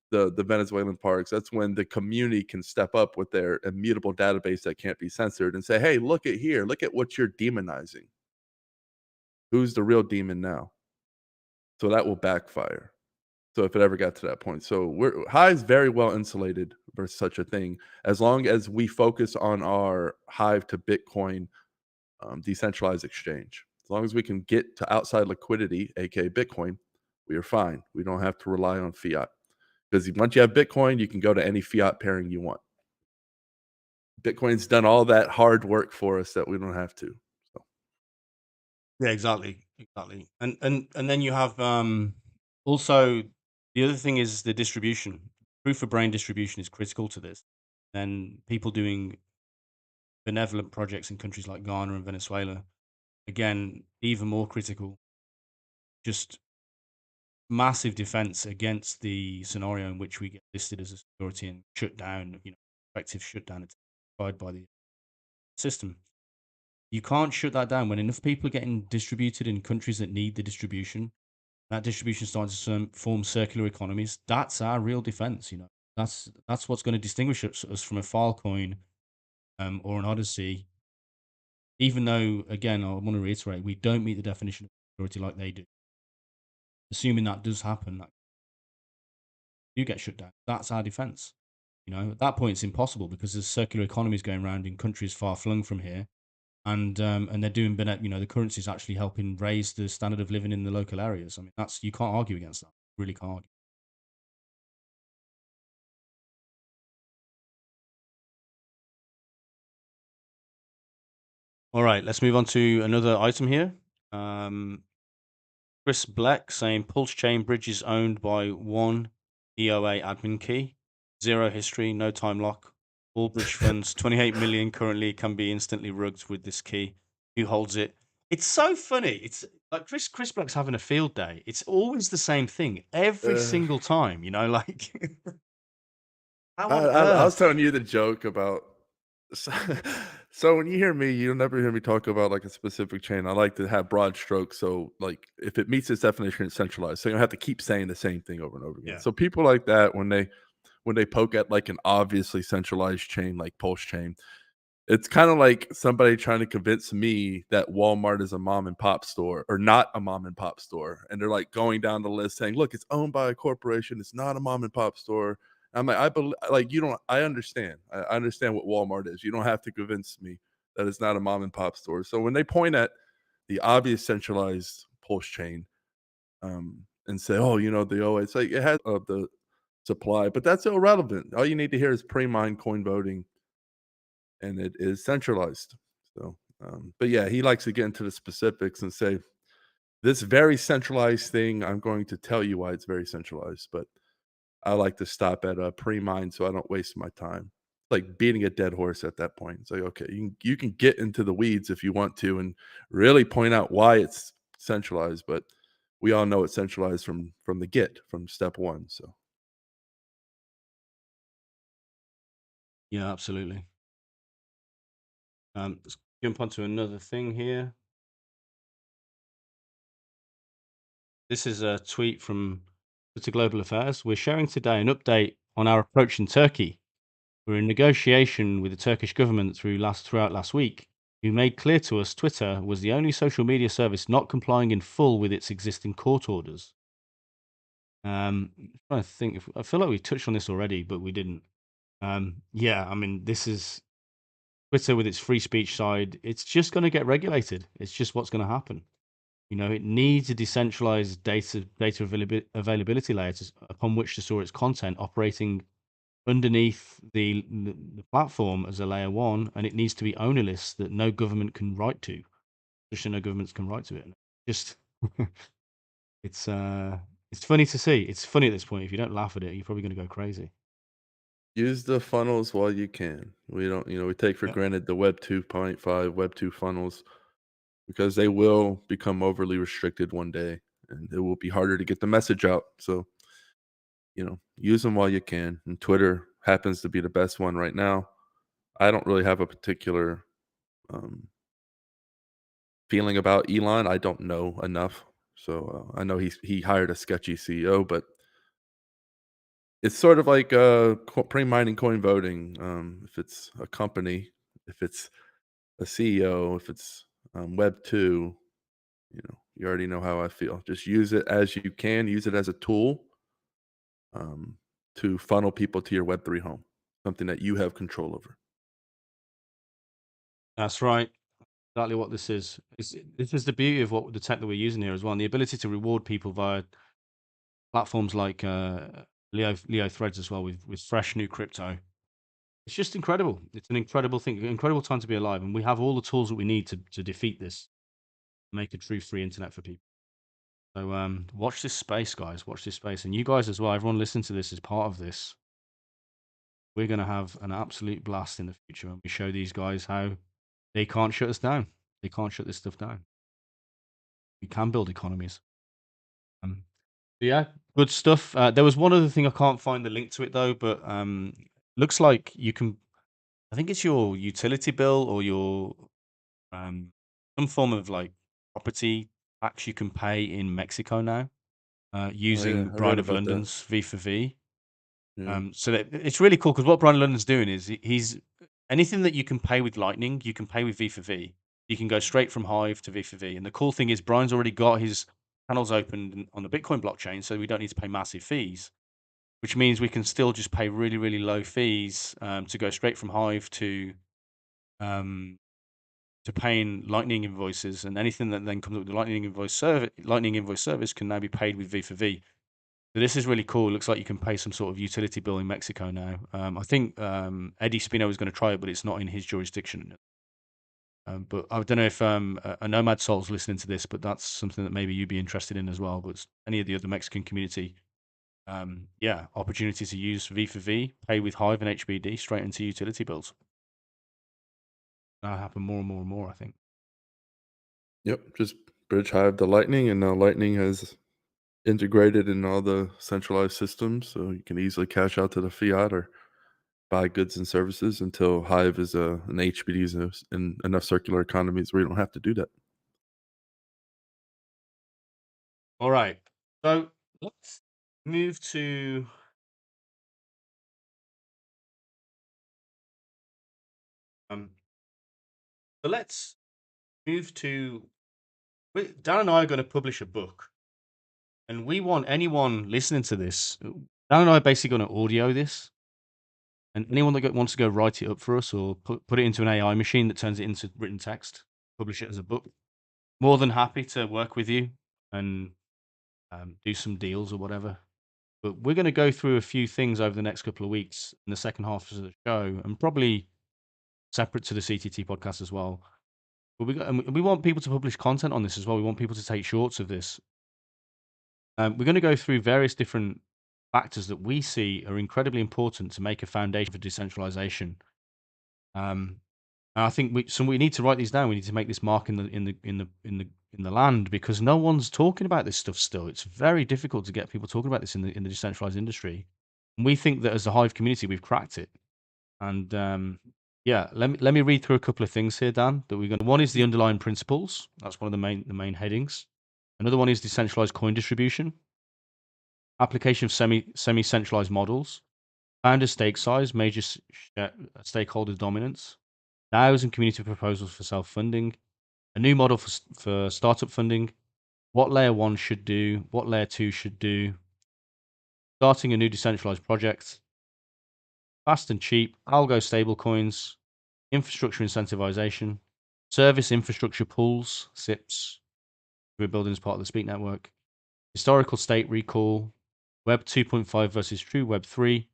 the Venezuelan parks, that's when the community can step up with their immutable database that can't be censored and say, hey, look at what you're demonizing. Who's the real demon now? So that will backfire. So if it ever got to that point. So Hive's very well insulated versus such a thing, as long as we focus on our Hive to Bitcoin decentralized exchange. As long as we can get to outside liquidity, aka Bitcoin, we are fine. We don't have to rely on fiat. Because once you have Bitcoin, you can go to any fiat pairing you want. Bitcoin's done all that hard work for us that we don't have to. So. Yeah, exactly. And then you have also the other thing is the distribution. Proof of brain distribution is critical to this. Then people doing benevolent projects in countries like Ghana and Venezuela, again, even more critical. Just massive defense against the scenario in which we get listed as a security and shut down, effective shutdown by the system. You can't shut that down when enough people are getting distributed in countries that need the distribution. That distribution starts to form circular economies. That's our real defense. That's what's going to distinguish us from a Filecoin or an Odyssey. Even though, again, I want to reiterate, we don't meet the definition of security like they do. Assuming that does happen, that you get shut down. That's our defense. At that point, it's impossible because there's circular economies going around in countries far flung from here, and they're doing, the currency is actually helping raise the standard of living in the local areas. I mean, that's you can't argue against that. You really can't argue. All right, let's move on to another item here. Chris Black saying Pulse Chain Bridge is owned by one EOA admin key, zero history, no time lock. All bridge funds, 28 million currently, can be instantly rugged with this key. Who holds it? It's so funny. It's like Chris Black's having a field day. It's always the same thing every single time. Like how on I was earth? telling you the joke about. So when you hear me, you'll never hear me talk about like a specific chain. I like to have broad strokes. So like if it meets its definition, it's centralized. So you don't have to keep saying the same thing over and over again. Yeah. So people like that, when they poke at like an obviously centralized chain like Pulse Chain, it's kind of like somebody trying to convince me that Walmart is a mom and pop store or not a mom and pop store. And they're like going down the list saying, look, it's owned by a corporation. It's not a mom and pop store. I'm like, I understand. I understand what Walmart is. You don't have to convince me that it's not a mom and pop store. So when they point at the obvious centralized Pulse Chain and say, oh, it's like it has the supply, but that's irrelevant. All you need to hear is pre-mine coin voting, and it is centralized. So, but yeah, he likes to get into the specifics and say, this very centralized thing, I'm going to tell you why it's very centralized, but I like to stop at a pre-mine so I don't waste my time. Like beating a dead horse at that point. It's like, okay, you can get into the weeds if you want to and really point out why it's centralized, but we all know it's centralized from step one. So Yeah, absolutely. Let's jump onto another thing here. This is a tweet from Twitter Global Affairs. We're sharing today an update on our approach in Turkey. We're in negotiation with the Turkish government throughout last week, who made clear to us Twitter was the only social media service not complying in full with its existing court orders. I'm trying to think. I feel like we touched on this already, but we didn't. Yeah, I mean, this is Twitter with its free speech side. It's just going to get regulated. It's just what's going to happen. It needs a decentralized data availability layer upon which to store its content, operating underneath the platform as a layer one, and it needs to be ownerless that no government can write to. Just so no governments can write to it. Just it's funny to see. It's funny at this point. If you don't laugh at it, you're probably going to go crazy. use the funnels while you can. We don't, we take for Yeah. granted the Web 2.5, Web 2 funnels because they will become overly restricted one day and it will be harder to get the message out. So, use them while you can. And Twitter happens to be the best one right now. I don't really have a particular feeling about Elon. I don't know enough. So I know he hired a sketchy CEO, but it's sort of like pre-mining coin voting. If it's a company, if it's a CEO, if it's Web 2, you already know how I feel. Just use it as you can. Use it as a tool to funnel people to your Web 3 home, something that you have control over. That's right. Exactly what this is. This is the beauty of what the tech that we're using here as well, and the ability to reward people via platforms like Leo Threads as well with fresh new crypto. It's just incredible. It's an incredible thing, an incredible time to be alive, and we have all the tools that we need to defeat this, make a true free internet for people. So watch this space, guys. Watch this space, and you guys as well. Everyone listening to this is part of this. We're going to have an absolute blast in the future when we show these guys how they can't shut us down. They can't shut this stuff down. We can build economies. Yeah, good stuff. There was one other thing, I can't find the link to it though, but looks like you can. I think it's your utility bill or your some form of like property tax you can pay in Mexico now using I Brian read of about that. London's V for V. Yeah. So it's really cool because what Brian of London's doing is he's anything that you can pay with Lightning, you can pay with V for V. You can go straight from Hive to V for V. And the cool thing is Brian's already got his channels opened on the Bitcoin blockchain, so we don't need to pay massive fees. which means we can still just pay really, really low fees to go straight from Hive um, to paying Lightning invoices, and anything that then comes up with the Lightning invoice service can now be paid with V4V. So this is really cool. It looks like you can pay some sort of utility bill in Mexico now. I think Eddie Spino is going to try it, but it's not in his jurisdiction. But I don't know if a Nomad Soul's listening to this, but that's something that maybe you'd be interested in as well. But any of the other Mexican community, opportunity to use V4V, pay with Hive and HBD straight into utility bills. That'll happen more and more and more, I think. Yep, just bridge Hive to Lightning, and now Lightning has integrated in all the centralized systems, so you can easily cash out to the fiat or buy goods and services until Hive is an HBD is in enough circular economies where you don't have to do that. All right. So let's move to let's move to Dan and I are going to publish a book, and we want anyone listening to this. Dan and I are basically going to audio this, and anyone that wants to go write it up for us or put it into an AI machine that turns it into written text, publish it as a book. More than happy to work with you and do some deals or whatever. But we're going to go through a few things over the next couple of weeks in the second half of the show, and probably separate to the CTT podcast as well. But we want people to publish content on this as well. We want people to take shorts of this. We're going to go through various different factors that we see are incredibly important to make a foundation for decentralization. And I think we need to write these down. We need to make this mark in the land, because no one's talking about this stuff still. It's very difficult to get people talking about this in the decentralized industry. And we think that as the Hive community, we've cracked it. And let me read through a couple of things here, Dan. That we're going. One is the underlying principles. That's one of the main headings. Another one is decentralized coin distribution, application of semi-centralized models, founder stake size, major stakeholder dominance, DAOs and community proposals for self-funding, a new model for startup funding, what layer 1 should do, what layer 2 should do, starting a new decentralized project, fast and cheap, algo stablecoins, infrastructure incentivization, service infrastructure pools, SIPs, we're building as part of the Speak network, historical state recall, Web 2.5 versus true Web 3,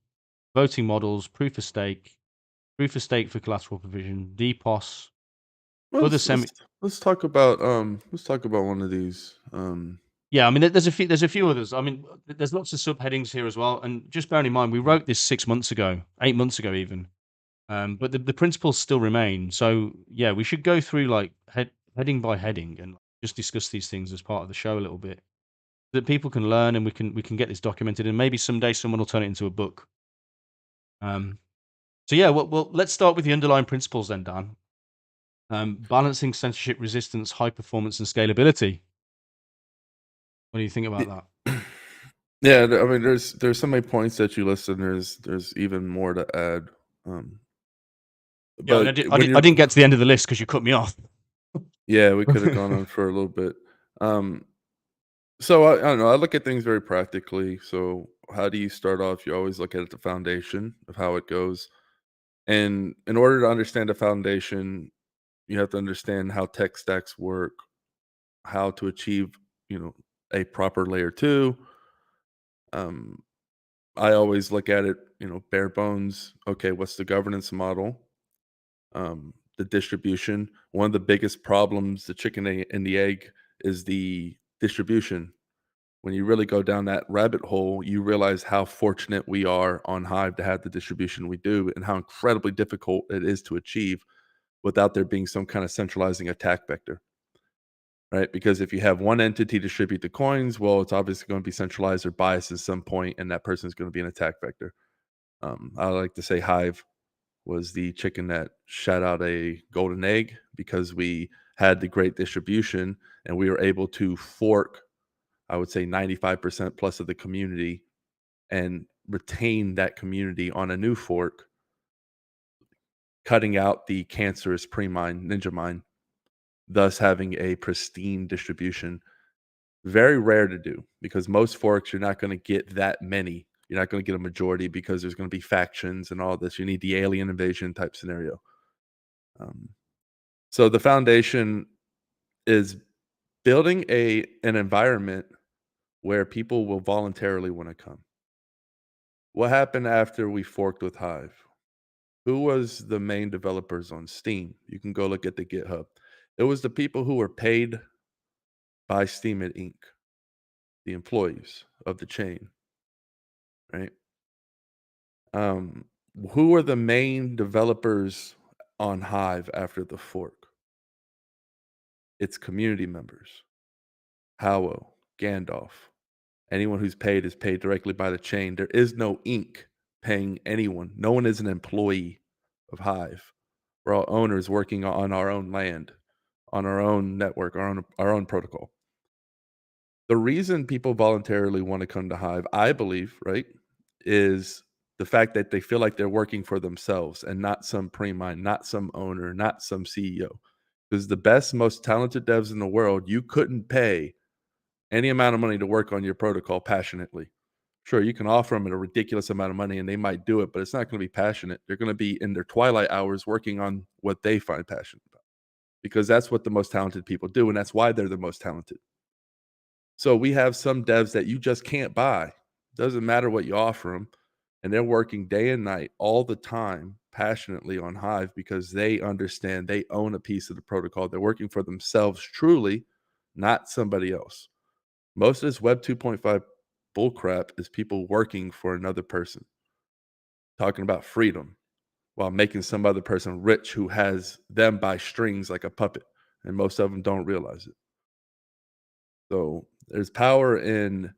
voting models, proof of stake for collateral provision, DPoS, Well, other let's talk about one of these. Yeah, I mean, there's a few others. I mean, there's lots of subheadings here as well. And just bearing in mind, we wrote this 6 months ago, 8 months ago even. But the principles still remain. So yeah, we should go through like heading by heading and just discuss these things as part of the show a little bit, so that people can learn and we can get this documented, and maybe someday someone will turn it into a book. So yeah, well, let's start with the underlying principles then, Dan. Balancing censorship resistance, high performance, and scalability. What do you think about that? Yeah, I mean, there's so many points that you listed. There's even more to add. Yeah, I didn't get to the end of the list because you cut me off. Yeah, we could have gone on for a little bit. So I don't know. I look at things very practically. So how do you start off? You always look at the foundation of how it goes. And in order to understand the foundation, you have to understand how tech stacks work, how to achieve, a proper layer 2. I always look at it, bare bones. Okay, what's the governance model? The distribution. One of the biggest problems, the chicken and the egg, is the distribution. When you really go down that rabbit hole, you realize how fortunate we are on Hive to have the distribution we do, and how incredibly difficult it is to achieve without there being some kind of centralizing attack vector. Right? Because if you have one entity distribute the coins, well, it's obviously going to be centralized or biased at some point, and that person is going to be an attack vector. I like to say Hive was the chicken that shat out a golden egg, because we had the great distribution and we were able to fork, I would say 95% plus of the community, and retain that community on a new fork, cutting out the cancerous pre-mine, ninja mine, thus having a pristine distribution. Very rare to do, because most forks you're not going to get that many You're not going to get a majority because there's going to be factions and all this. You need the alien invasion type scenario. So the foundation is building an environment where people will voluntarily want to come. What happened after we forked with Hive? Who was the main developers on Steam? You can go look at the GitHub. It was the people who were paid by Steam Inc., the employees of the chain, right? Who are the main developers on Hive after the fork? It's community members. Howo, Gandalf. Anyone who's paid is paid directly by the chain. There is no Inc. paying anyone. No one is an employee of Hive. We're all owners working on our own land, on our own network, our own protocol. The reason people voluntarily want to come to Hive, I believe, right, is the fact that they feel like they're working for themselves and not some pre-mine, not some owner, not some CEO. Because the best, most talented devs in the world, you couldn't pay any amount of money to work on your protocol passionately. Sure, you can offer them a ridiculous amount of money and they might do it, but it's not going to be passionate. They're going to be in their twilight hours working on what they find passionate about, because that's what the most talented people do, and that's why they're the most talented. So we have some devs that you just can't buy. Doesn't matter what you offer them, and they're working day and night all the time passionately on Hive because they understand they own a piece of the protocol. They're working for themselves truly, not somebody else. Most of this Web 2.5 bullcrap is people working for another person, talking about freedom while making some other person rich who has them by strings like a puppet, and most of them don't realize it. So there's power in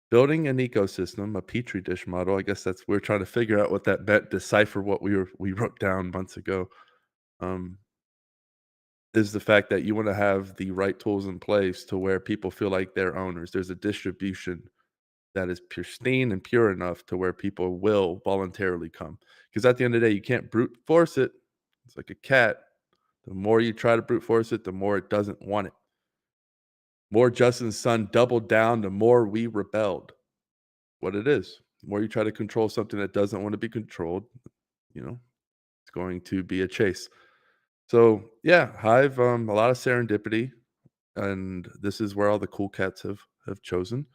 building an ecosystem, a petri dish model. I guess we're trying to figure out what that meant, decipher what we wrote down months ago. Is the fact that you want to have the right tools in place to where people feel like they're owners. There's a distribution that is pristine and pure enough to where people will voluntarily come. Because at the end of the day, you can't brute force it. It's like a cat. The more you try to brute force it, the more it doesn't want it. More Justin's son doubled down, the more we rebelled. What it is. The more you try to control something that doesn't want to be controlled, it's going to be a chase. So yeah, Hive, a lot of serendipity, and this is where all the cool cats have chosen.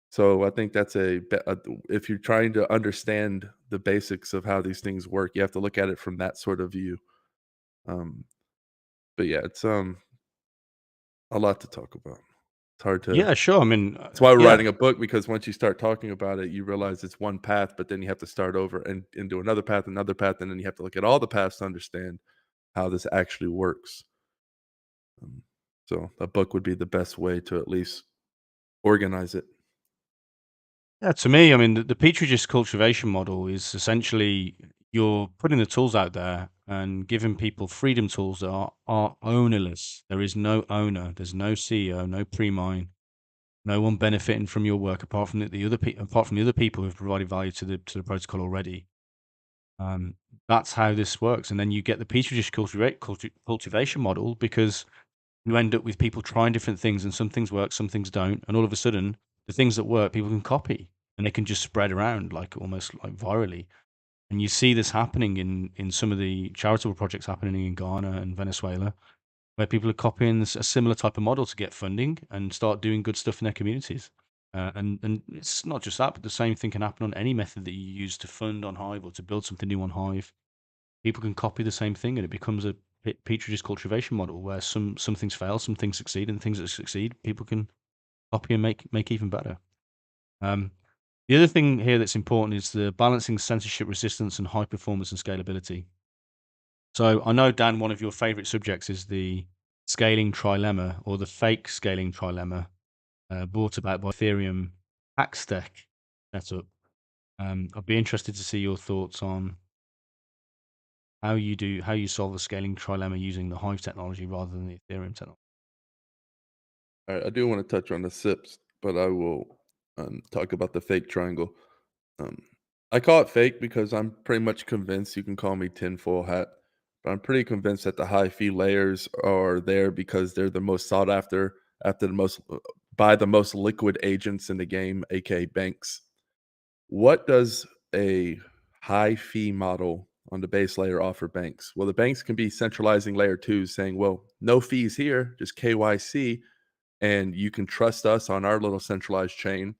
So I think that's if you're trying to understand the basics of how these things work, you have to look at it from that sort of view. But yeah, it's a lot to talk about. It's hard to. Yeah, sure. I mean, That's why we're yeah. writing a book, because once you start talking about it, you realize it's one path, but then you have to start over and do another path, and then you have to look at all the paths to understand how this actually works. So a book would be the best way to at least organize it. Yeah, to me, I mean, the petri dish cultivation model is essentially you're putting the tools out there and giving people freedom tools that are ownerless. There is no owner. There's no CEO, no pre-mine, no one benefiting from your work apart from the other people who've provided value to the protocol already. That's how this works, and then you get the petri dish cultivation model, because you end up with people trying different things, and some things work, some things don't, and all of a sudden, the things that work, people can copy, and they can just spread around like almost like virally. And you see this happening in some of the charitable projects happening in Ghana and Venezuela, where people are copying a similar type of model to get funding and start doing good stuff in their communities. And it's not just that, but the same thing can happen on any method that you use to fund on Hive or to build something new on Hive. People can copy the same thing, and it becomes a petri dish cultivation model where some things fail, some things succeed, and things that succeed, people can copy and make even better. The other thing here that's important is the balancing censorship resistance and high performance and scalability. So I know, Dan, one of your favorite subjects is the scaling trilemma, or the fake scaling trilemma, brought about by Ethereum hack stack setup. I'd be interested to see your thoughts on how you solve the scaling trilemma using the Hive technology rather than the Ethereum technology. All right, I do want to touch on the SIPs, but I will talk about the fake triangle. I call it fake because I'm pretty much convinced, you can call me tinfoil hat, but I'm pretty convinced that the high fee layers are there because they're the most sought after by the most liquid agents in the game, aka banks. What does a high fee model on the base layer offer banks? Well, the banks can be centralizing layer twos saying, well, no fees here, just KYC, and you can trust us on our little centralized chain.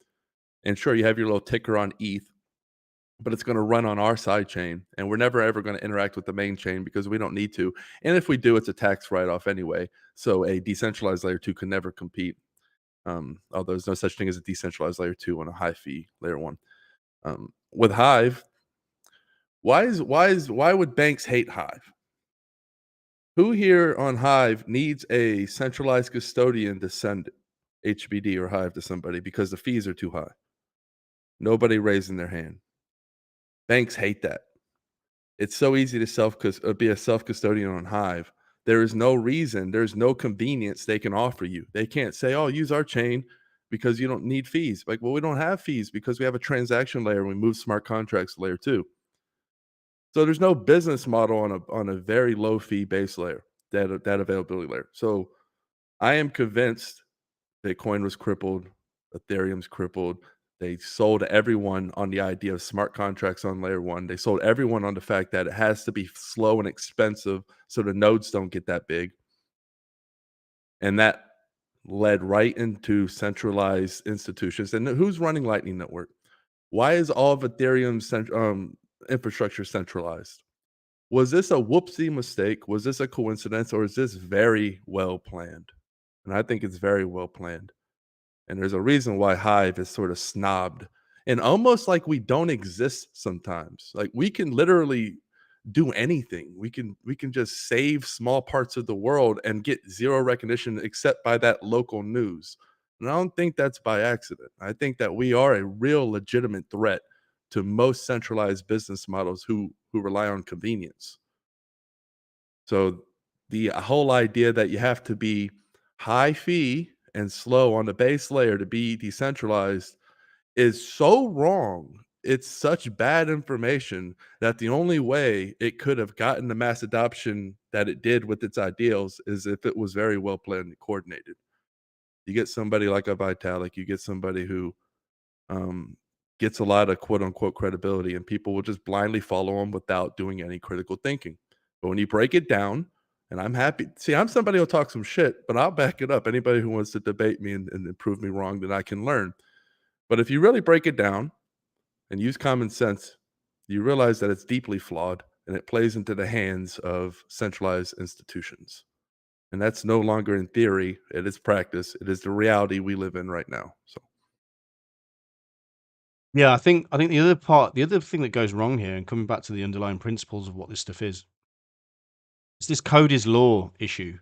And sure, you have your little ticker on ETH, but it's going to run on our side chain. And we're never ever going to interact with the main chain because we don't need to. And if we do, it's a tax write off anyway. So a decentralized layer two can never compete. Although there's no such thing as a decentralized layer two on a high fee layer one. With Hive, why would banks hate Hive? Who here on Hive needs a centralized custodian to send HBD or Hive to somebody because the fees are too high? Nobody raising their hand. Banks hate that. It's so easy to be a self custodian on Hive. There is no reason, there's no convenience they can offer you. They can't say, "Oh, use our chain because you don't need fees." Like, well, we don't have fees because we have a transaction layer and we move smart contracts to layer 2. So there's no business model on a very low fee base layer, that availability layer. So I am convinced Bitcoin was crippled, Ethereum's crippled. They sold everyone on the idea of smart contracts on layer 1. They sold everyone on the fact that it has to be slow and expensive so the nodes don't get that big. And that led right into centralized institutions. And who's running Lightning Network? Why is all of Ethereum's infrastructure centralized? Was this a whoopsie mistake? Was this a coincidence? Or is this very well planned? And I think it's very well planned. And there's a reason why Hive is sort of snobbed and almost like we don't exist sometimes. Like we can literally do anything. We can just save small parts of the world and get zero recognition except by that local news. And I don't think that's by accident. I think that we are a real legitimate threat to most centralized business models who rely on convenience. So the whole idea that you have to be high fee and slow on the base layer to be decentralized is so wrong. It's such bad information that the only way it could have gotten the mass adoption that it did with its ideals is if it was very well planned and coordinated. You get somebody like a Vitalik, you get somebody who gets a lot of quote unquote credibility, and people will just blindly follow them without doing any critical thinking. But when you break it down, and I'm happy, see, I'm somebody who'll talk some shit, but I'll back it up. Anybody who wants to debate me and prove me wrong, then I can learn. But if you really break it down and use common sense, you realize that it's deeply flawed and it plays into the hands of centralized institutions. And that's no longer in theory, it is practice. It is the reality we live in right now. So Yeah, I think the other thing that goes wrong here, and coming back to the underlying principles of what this stuff is this code is law issue.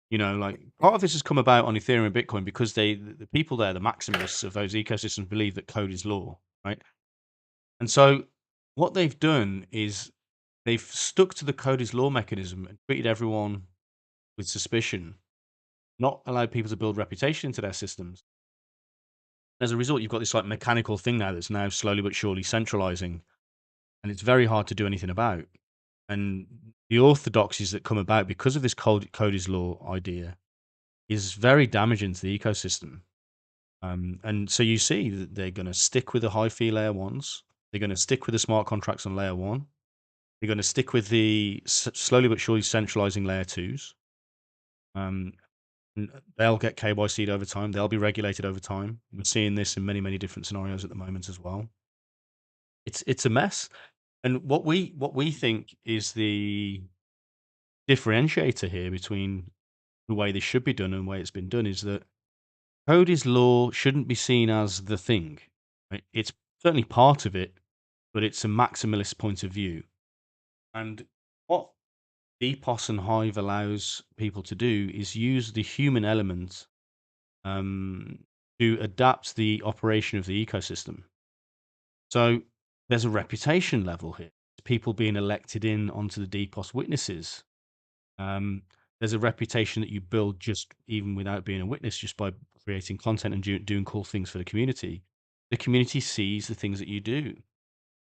You know, like part of this has come about on Ethereum and Bitcoin because the people there, the maximalists of those ecosystems, believe that code is law, right? And so what they've done is they've stuck to the code is law mechanism and treated everyone with suspicion, not allowed people to build reputation into their systems. As a result, you've got this like mechanical thing now that's now slowly but surely centralizing, and it's very hard to do anything about. And the orthodoxies that come about because of this code is law idea is very damaging to the ecosystem. And so you see that they're going to stick with the high fee layer ones. They're going to stick with the smart contracts on layer 1. They're going to stick with the slowly but surely centralizing layer 2s. And they'll get KYC'd over time. They'll be regulated over time. We're seeing this in many, many different scenarios at the moment as well. It's a mess. And what we think is the differentiator here between the way this should be done and the way it's been done is that code is law shouldn't be seen as the thing. Right? It's certainly part of it, but it's a maximalist point of view. And what DPoS and Hive allows people to do is use the human element to adapt the operation of the ecosystem. So there's a reputation level here. People being elected in onto the DPoS witnesses. There's a reputation that you build just even without being a witness, just by creating content and doing cool things for the community. The community sees the things that you do.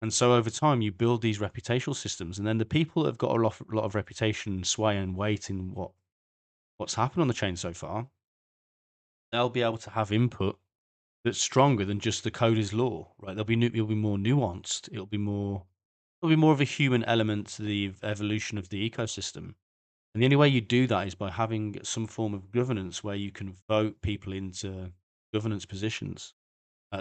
And so over time, you build these reputational systems. And then the people that have got a lot of reputation, sway, and weight in what's happened on the chain so far, they'll be able to have input that's stronger than just the code is law, right? It'll be more nuanced. There'll be more of a human element to the evolution of the ecosystem. And the only way you do that is by having some form of governance where you can vote people into governance positions,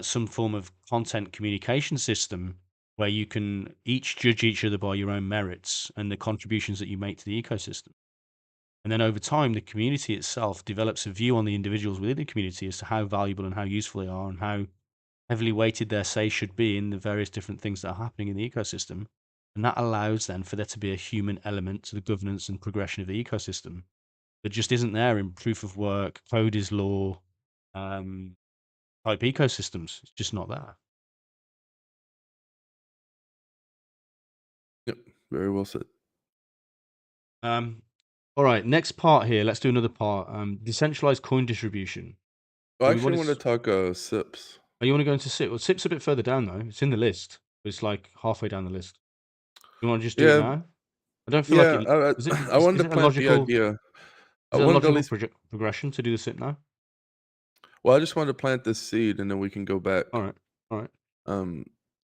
some form of content communication system where you can each judge each other by your own merits and the contributions that you make to the ecosystem. And then over time, the community itself develops a view on the individuals within the community as to how valuable and how useful they are and how heavily weighted their say should be in the various different things that are happening in the ecosystem. And that allows then for there to be a human element to the governance and progression of the ecosystem that just isn't there in proof of work, code is law, um, type ecosystems. It's just not there. Yep, very well said. All right, next part here. Let's do another part. Decentralized coin distribution. I We actually want want to to. talk SIPs. Oh, you want to go into SIP? Well, SIP's a bit further down though. It's in the list. It's like halfway down the list. You want to just do it Yeah, now? I don't feel like yeah. it. Is it? I wanted Is to it a plant the logical? idea. I Is it a wanted to at logical least. progression to do the SIP now? Well, I just wanted to plant this seed, and then we can go back. All right. All right. Um,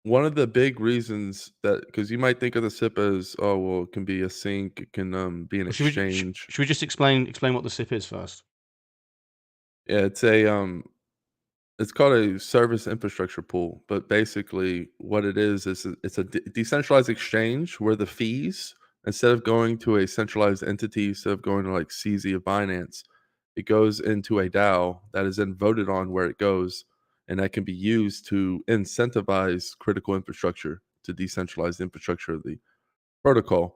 One of the big reasons that because you might think of the SIP as, oh well, it can be a sync, it can be an Well, exchange. should we just explain what the SIP is first? Yeah, it's called a service infrastructure pool, but basically what it is it's a decentralized exchange where the fees, instead of going to a centralized entity, instead of going to like CZ of Binance, it goes into a DAO that is then voted on where it goes, and that can be used to incentivize critical infrastructure to decentralize the infrastructure of the protocol.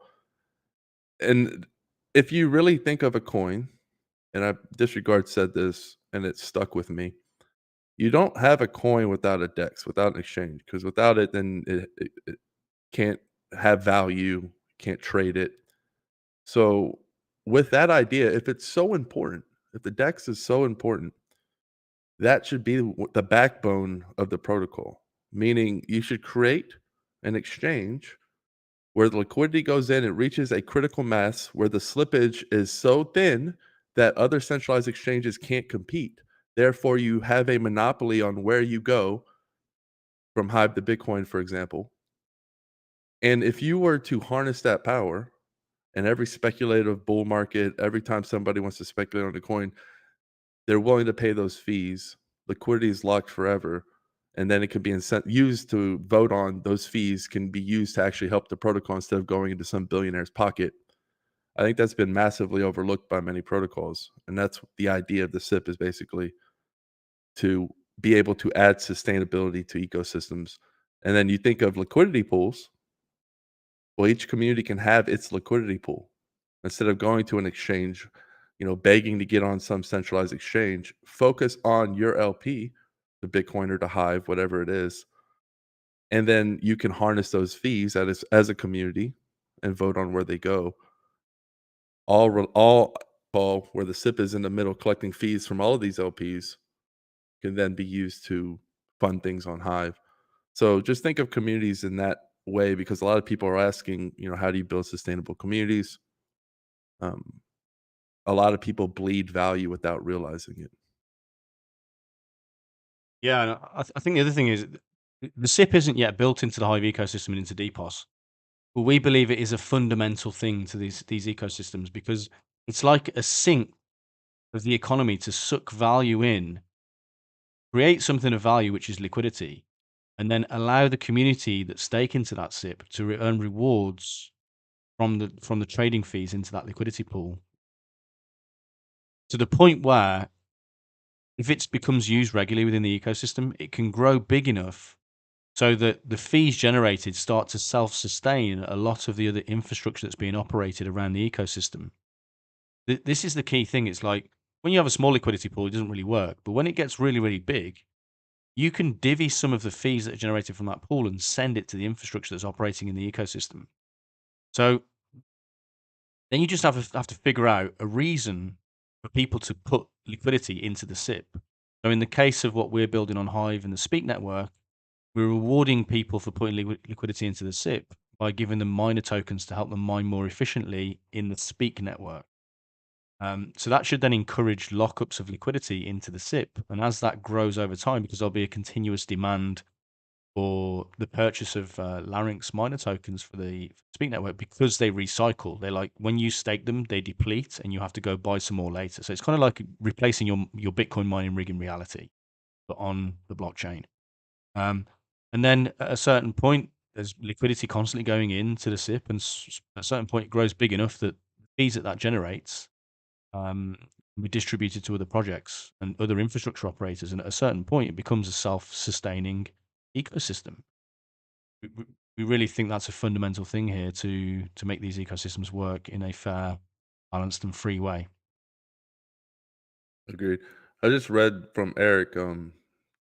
And if you really think of a coin, and I disregard said this and it stuck with me, you don't have a coin without a DEX, without an exchange, because without it, then it can't have value, can't trade it. So, with that idea, if it's so important, if the DEX is so important, that should be the backbone of the protocol. Meaning, you should create an exchange where the liquidity goes in, it reaches a critical mass where the slippage is so thin that other centralized exchanges can't compete. Therefore, you have a monopoly on where you go from Hive to Bitcoin, for example. And if you were to harness that power, and every speculative bull market, every time somebody wants to speculate on a coin, they're willing to pay those fees. Liquidity is locked forever. And then it can be used to vote on those fees, can be used to actually help the protocol instead of going into some billionaire's pocket. I think that's been massively overlooked by many protocols. And that's the idea of the SIP, is basically to be able to add sustainability to ecosystems. And then you think of liquidity pools. Well, each community can have its liquidity pool. Instead of going to an exchange, begging to get on some centralized exchange, focus on your LP, the Bitcoin or the Hive, whatever it is. And then you can harness those fees as a community and vote on where they go. All where the SIP is in the middle collecting fees from all of these LPs can then be used to fund things on Hive. So just think of communities in that way, because a lot of people are asking, how do you build sustainable communities? A lot of people bleed value without realizing it. Yeah, and I think the other thing is the SIP isn't yet built into the Hive ecosystem and into DPoS. But we believe it is a fundamental thing to these ecosystems because it's like a sink of the economy to suck value in, create something of value, which is liquidity, and then allow the community that stake into that SIP to earn rewards from the trading fees into that liquidity pool. To the point where if it becomes used regularly within the ecosystem, it can grow big enough so that the fees generated start to self-sustain a lot of the other infrastructure that's being operated around the ecosystem. This is the key thing. It's like when you have a small liquidity pool, it doesn't really work. But when it gets really, really big, you can divvy some of the fees that are generated from that pool and send it to the infrastructure that's operating in the ecosystem. So then you just have to figure out a reason for people to put liquidity into the SIP. So in the case of what we're building on Hive and the Speak network, we're rewarding people for putting liquidity into the SIP by giving them miner tokens to help them mine more efficiently in the Speak network. So that should then encourage lockups of liquidity into the SIP. And as that grows over time, because there'll be a continuous demand for the purchase of Larynx miner tokens for the Speak network, because they recycle. They're like, when you stake them, they deplete and you have to go buy some more later. So it's kind of like replacing your Bitcoin mining rig in reality, but on the blockchain. And then at a certain point, there's liquidity constantly going into the SIP, and at a certain point, it grows big enough that the fees that generates can be distributed to other projects and other infrastructure operators. And at a certain point, it becomes a self-sustaining ecosystem. We really think that's a fundamental thing here to make these ecosystems work in a fair, balanced, and free way. Agreed. I just read from Eric.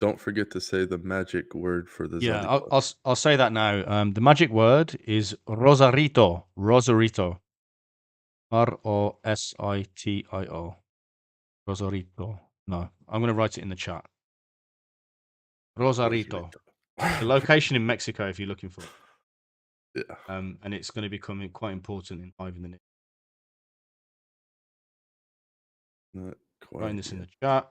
Don't forget to say the magic word for the Yeah, Zodi I'll, Club. I'll, s- I'll say that now. The magic word is Rosarito. Rosarito. Rositio. Rosarito. No, I'm going to write it in the chat. Rosarito. The location in Mexico, if you're looking for it. Yeah, And it's going to become quite important in Hive in the near. not Writing quite this in yet. the chat.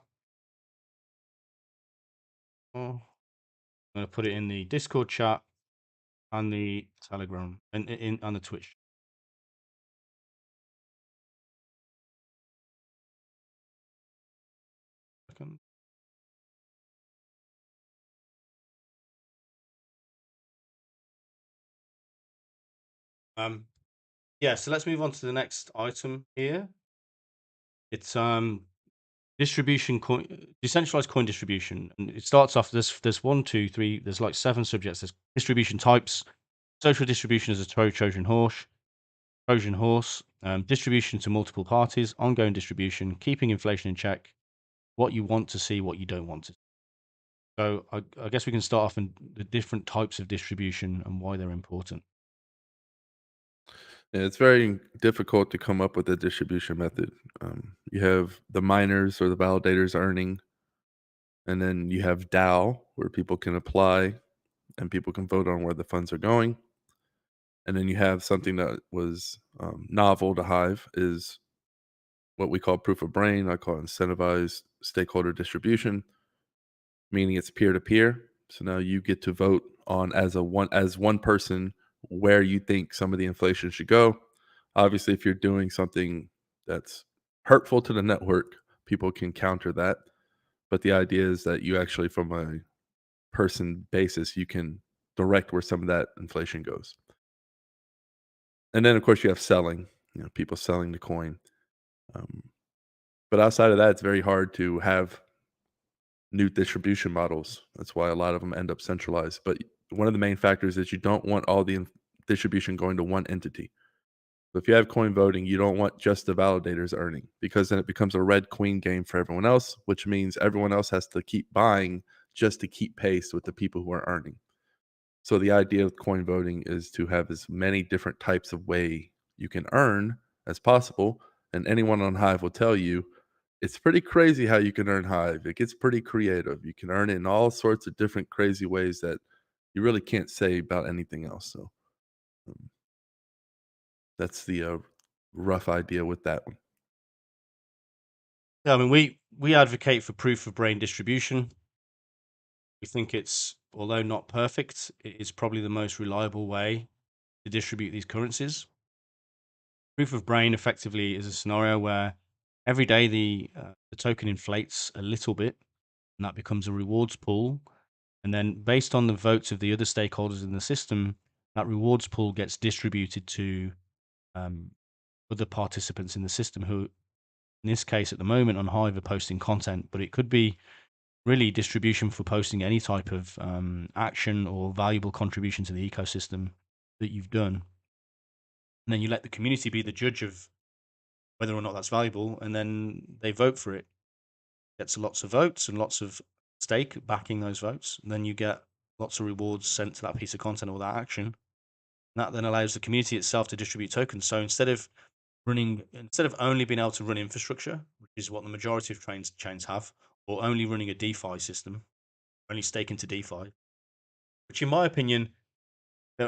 I'm going to put it in the Discord chat and the Telegram and on the Twitch. Second. Yeah, so let's move on to the next item here. It's distribution coin, decentralized coin distribution, and it starts off. There's 1, 2, 3. There's like 7 subjects. There's distribution types. Social distribution is a Trojan horse. Distribution to multiple parties. Ongoing distribution. Keeping inflation in check. What you want to see. What you don't want to see. So I guess we can start off in the different types of distribution and why they're important. Yeah, it's very difficult to come up with a distribution method. You have the miners or the validators earning, and then you have DAO where people can apply and people can vote on where the funds are going. And then you have something that was novel to Hive is what we call proof of brain. I call it incentivized stakeholder distribution, meaning it's peer to peer. So now you get to vote on as one person where you think some of the inflation should go. Obviously, if you're doing something that's hurtful to the network, people can counter that. But the idea is that you actually, from a person basis, you can direct where some of that inflation goes. And then, of course, you have selling. People selling the coin. But outside of that, it's very hard to have new distribution models. That's why a lot of them end up centralized. But one of the main factors is you don't want all the distribution going to one entity. So if you have coin voting, you don't want just the validators earning, because then it becomes a red queen game for everyone else, which means everyone else has to keep buying just to keep pace with the people who are earning. So the idea of coin voting is to have as many different types of way you can earn as possible. And anyone on Hive will tell you it's pretty crazy how you can earn Hive. It gets pretty creative. You can earn it in all sorts of different crazy ways that you really can't say about anything else. So that's the rough idea with that one. Yeah, I mean, we advocate for proof of brain distribution. We think it's, although not perfect, it is probably the most reliable way to distribute these currencies. Proof of brain effectively is a scenario where every day the token inflates a little bit, and that becomes a rewards pool. And then, based on the votes of the other stakeholders in the system, that rewards pool gets distributed to other participants in the system who, in this case, at the moment on Hive, are posting content, but it could be really distribution for posting any type of action or valuable contribution to the ecosystem that you've done. And then you let the community be the judge of whether or not that's valuable, and then they vote for it. Gets lots of votes and lots of stake backing those votes. And then you get lots of rewards sent to that piece of content or that action. And that then allows the community itself to distribute tokens. So instead of only being able to run infrastructure, which is what the majority of chains have, or only running a DeFi system, only staking to DeFi, which in my opinion,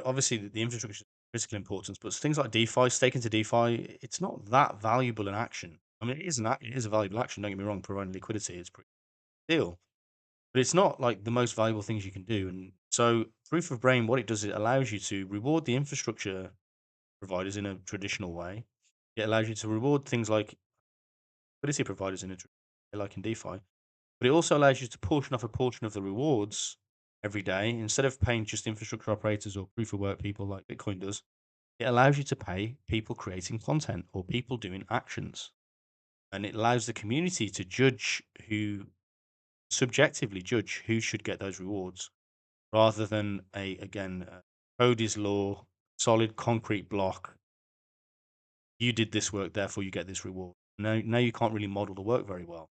obviously the infrastructure is of critical importance, but things like DeFi, staking to DeFi, it's not that valuable an action. I mean, it is a valuable action. Don't get me wrong. Providing liquidity is pretty deal, but it's not like the most valuable things you can do. And so, proof of brain, what it does, it allows you to reward the infrastructure providers in a traditional way. It allows you to reward things like liquidity providers in a like in DeFi, but it also allows you to portion off a portion of the rewards every day instead of paying just infrastructure operators or proof of work people like Bitcoin does. It allows you to pay people creating content or people doing actions, and it allows the community to subjectively judge who should get those rewards rather than code is law, solid concrete block. You did this work, therefore you get this reward. Now you can't really model the work very well.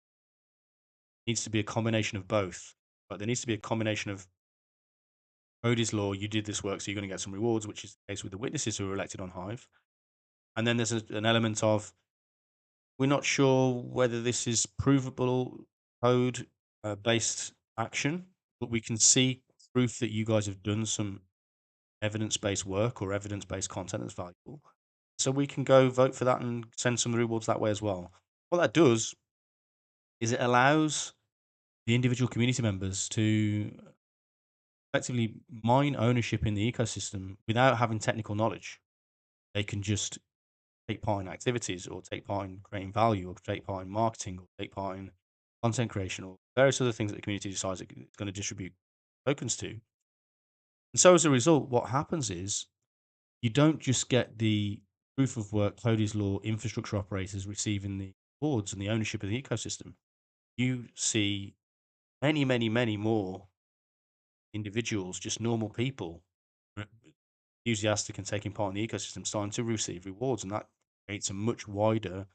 It needs to be a combination of both, but there needs to be a combination of code is law. You did this work, so you're going to get some rewards, which is the case with the witnesses who are elected on Hive. And then there's an element of we're not sure whether this is provable code based action, but we can see proof that you guys have done some evidence-based work or evidence-based content that's valuable. So we can go vote for that and send some rewards that way as well. What that does is it allows the individual community members to effectively mine ownership in the ecosystem without having technical knowledge. They can just take part in activities or take part in creating value or take part in marketing or take part in content creation or various other things that the community decides it's going to distribute tokens to. And so as a result, what happens is you don't just get the proof of work, Cody's law, infrastructure operators receiving the rewards and the ownership of the ecosystem. You see many, many, many more individuals, just normal people, enthusiastic and taking part in the ecosystem, starting to receive rewards, and that creates a much wider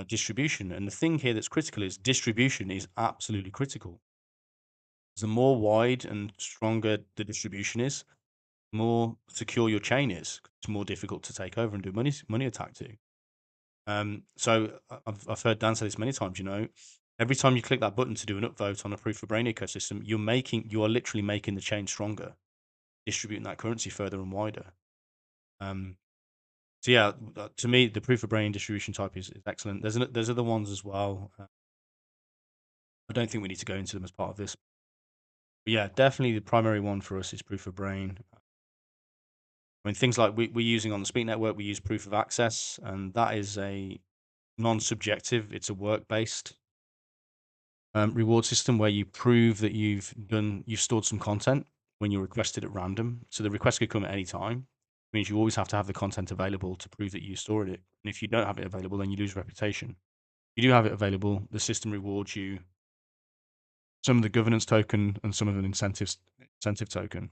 distribution. And the thing here that's critical is distribution is absolutely critical. The more wide and stronger the distribution is, the more secure your chain is. It's more difficult to take over and do money attack to. So I've heard Dan say this many times. Every time you click that button to do an upvote on a proof of brain ecosystem, you are literally making the chain stronger, distributing that currency further and wider. So yeah, to me, the proof of brain distribution type is excellent. There's other ones as well. I don't think we need to go into them as part of this. But yeah, definitely the primary one for us is proof of brain. I mean, things like we're using on the Speak Network, we use proof of access, and that is a non-subjective. It's a work-based reward system where you prove that you've stored some content when you requested at random. So the request could come at any time. It means you always have to have the content available to prove that you stored it. And if you don't have it available, then you lose reputation. If you do have it available, the system rewards you some of the governance token and some of an incentive token.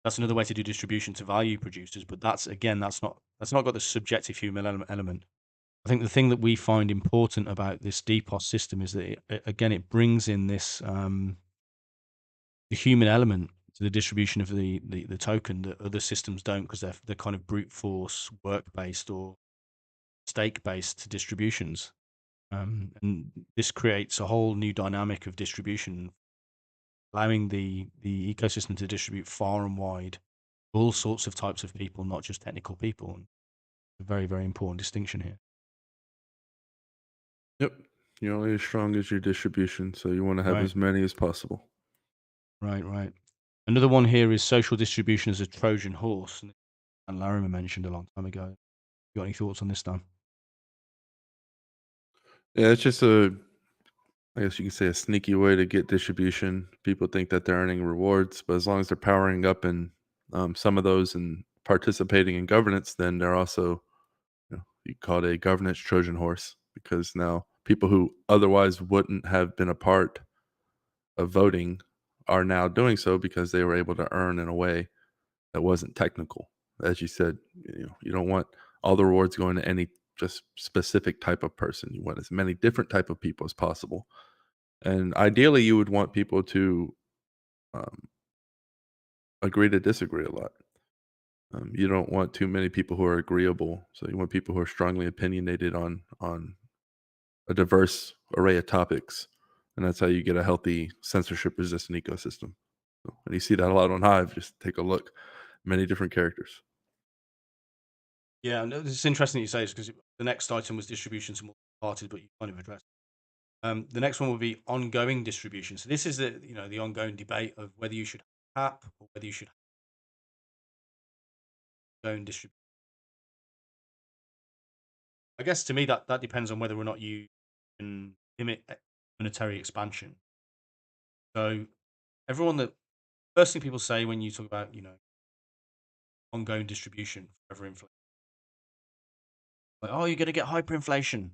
That's another way to do distribution to value producers, but that's not got the subjective human element. I think the thing that we find important about this DPoS system is that it brings in this the human element to the distribution of the token that other systems don't, because they're kind of brute force work based or stake based distributions, and this creates a whole new dynamic of distribution, allowing the ecosystem to distribute far and wide, all sorts of types of people, not just technical people. A very, very important distinction here. Yep. You're only as strong as your distribution, so you want to have Right. as many as possible. Right. Another one here is social distribution as a Trojan horse, and Larimer mentioned a long time ago. You got any thoughts on this, Dan? Yeah, it's just I guess you could say a sneaky way to get distribution. People think that they're earning rewards, but as long as they're powering up in some of those and participating in governance, then they're also, you call it a governance Trojan horse, because now people who otherwise wouldn't have been a part of voting are now doing so because they were able to earn in a way that wasn't technical. As you said, you don't want all the rewards going to any just specific type of person. You want as many different type of people as possible. And ideally, you would want people to agree to disagree a lot. You don't want too many people who are agreeable. So you want people who are strongly opinionated on a diverse array of topics. And that's how you get a healthy censorship-resistant ecosystem. So, and you see that a lot on Hive. Just take a look. Many different characters. Yeah, no, it's interesting that you say this because the next item was distribution to multiple parties, but you kind of addressed. The next one would be ongoing distribution. So this is the ongoing debate of whether you should have cap or whether you should have ongoing distribution. I guess to me that depends on whether or not you can limit monetary expansion. So everyone that first thing people say when you talk about ongoing distribution forever inflation, like, oh, you're going to get hyperinflation.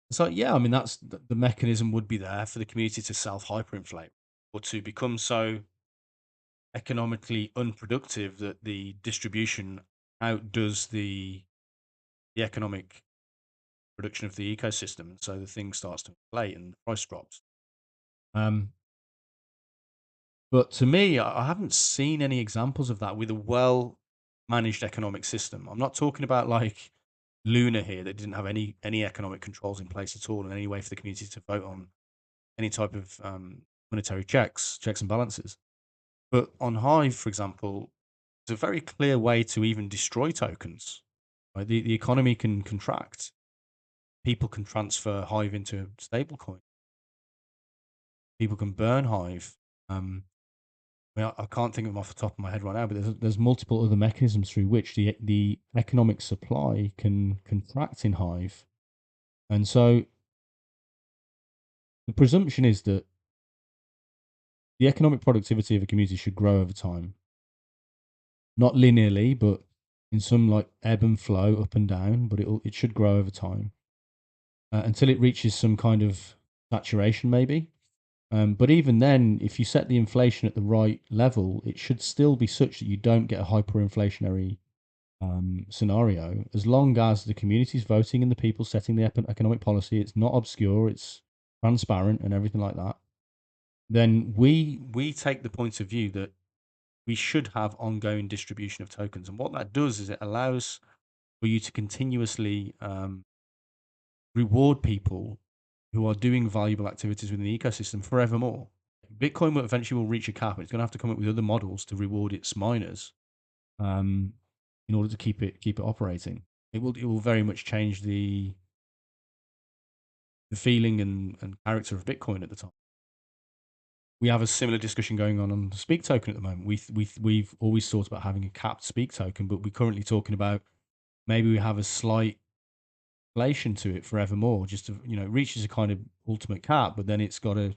It's like, yeah, I mean that's the mechanism would be there for the community to self hyperinflate or to become so economically unproductive that the distribution outdoes the economic production of the ecosystem, and so the thing starts to inflate and the price drops. But to me, I haven't seen any examples of that with a well managed economic system. I'm not talking about like Luna here that didn't have any economic controls in place at all, and any way for the community to vote on any type of monetary checks and balances. But on Hive, for example, there's a very clear way to even destroy tokens. Right? The economy can contract. People can transfer Hive into stablecoin. People can burn Hive. I can't think of them off the top of my head right now, but there's multiple other mechanisms through which the economic supply can contract in Hive. And so the presumption is that the economic productivity of a community should grow over time. Not linearly, but in some like ebb and flow, up and down, but it should grow over time until it reaches some kind of saturation, maybe. But even then, if you set the inflation at the right level, it should still be such that you don't get a hyperinflationary scenario. As long as the community is voting and the people setting the economic policy, it's not obscure, it's transparent and everything like that. Then we take the point of view that we should have ongoing distribution of tokens, and what that does is it allows for you to continuously reward people who are doing valuable activities within the ecosystem forevermore. Bitcoin will eventually reach a cap, and it's going to have to come up with other models to reward its miners in order to keep it operating. It will very much change the feeling and character of Bitcoin at the time. We have a similar discussion going on the Speak token at the moment. We've always thought about having a capped Speak token, but we're currently talking about maybe we have a slight inflation to it forevermore, just to, it reaches a kind of ultimate cap, but then it's got a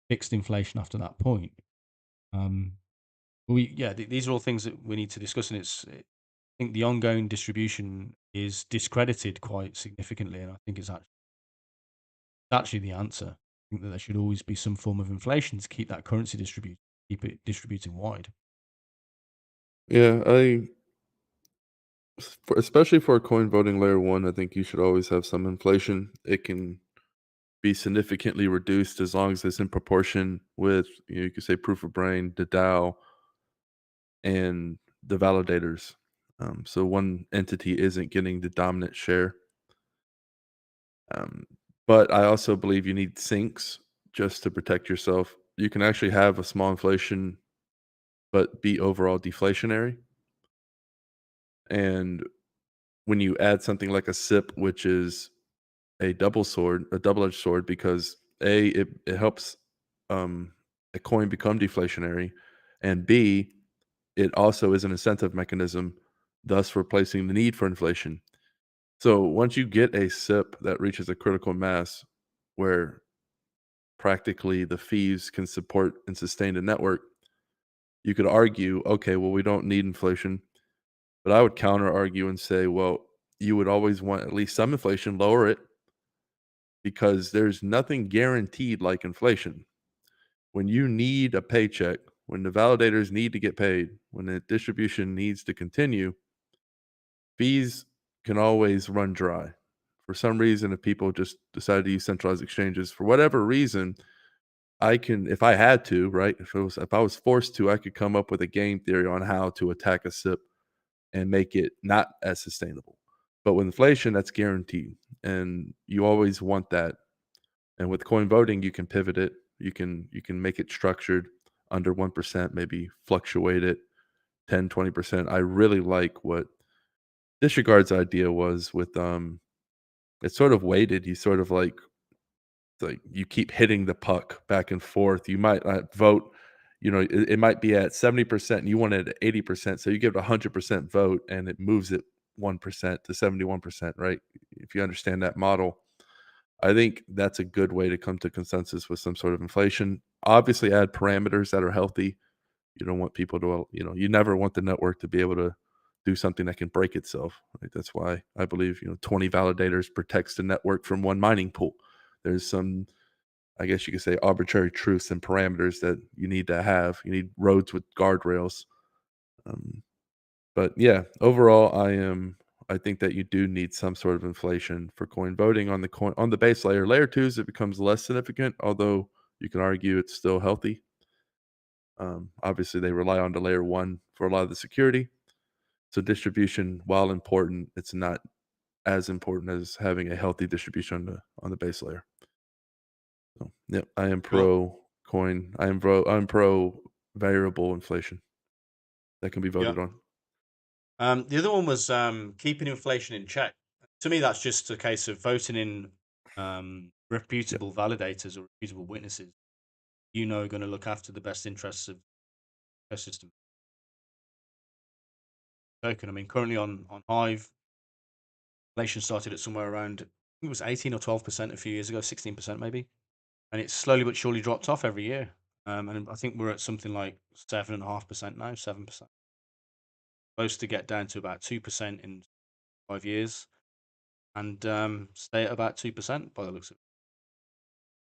fixed inflation after that point. These are all things that we need to discuss, and I think the ongoing distribution is discredited quite significantly, and I think it's actually the answer. I think that there should always be some form of inflation to keep that currency keep it distributing wide. Yeah, especially for a coin voting layer 1, I think you should always have some inflation. It can be significantly reduced as long as it's in proportion with, you could say, proof of brain, the DAO, and the validators. So one entity isn't getting the dominant share. But I also believe you need sinks just to protect yourself. You can actually have a small inflation, but be overall deflationary. And when you add something like a SIP, which is a double-edged sword, because it helps a coin become deflationary, and B, it also is an incentive mechanism, thus replacing the need for inflation. So once you get a SIP that reaches a critical mass where practically the fees can support and sustain the network, you could argue, okay, well, we don't need inflation. But I would counter argue and say, well, you would always want at least some inflation, lower it, because there's nothing guaranteed like inflation. When you need a paycheck, when the validators need to get paid, when the distribution needs to continue, fees can always run dry. For some reason, if people just decide to use centralized exchanges for whatever reason, I can, if I had to, right? If I was forced to, I could come up with a game theory on how to attack a SIP and make it not as sustainable. But with inflation, that's guaranteed, and you always want that. And with coin voting, you can pivot it. You can make it structured under 1%, maybe fluctuate it 10, 20%. I really like what Disregard's idea was with it's sort of weighted. You sort of like you keep hitting the puck back and forth. You might vote, it might be at 70% and you want it at 80%. So you give it 100% vote and it moves it 1% to 71%, right? If you understand that model, I think that's a good way to come to consensus with some sort of inflation. Obviously, add parameters that are healthy. You don't want people to, you never want the network to be able to do something that can break itself. Right? That's why I believe, 20 validators protects the network from one mining pool. There's some, I guess you could say, arbitrary truths and parameters that you need to have. You need roads with guardrails. But yeah, overall, I think that you do need some sort of inflation for coin voting on the base layer. Layer twos, it becomes less significant, although you can argue it's still healthy. Obviously, they rely on the layer one for a lot of the security. So distribution, while important, it's not as important as having a healthy distribution on the base layer. So, yeah, I am pro coin. I'm pro variable inflation that can be voted on. The other one was keeping inflation in check. To me, that's just a case of voting in reputable validators or reputable witnesses. Are going to look after the best interests of the ecosystem. Token. I mean, currently on Hive, inflation started at somewhere around, I think it was 18 or 12% a few years ago, 16% maybe, and it's slowly but surely dropped off every year. And I think we're at something like 7.5% now, 7%. Supposed to get down to about 2% in 5 years, and stay at about 2% by the looks of it.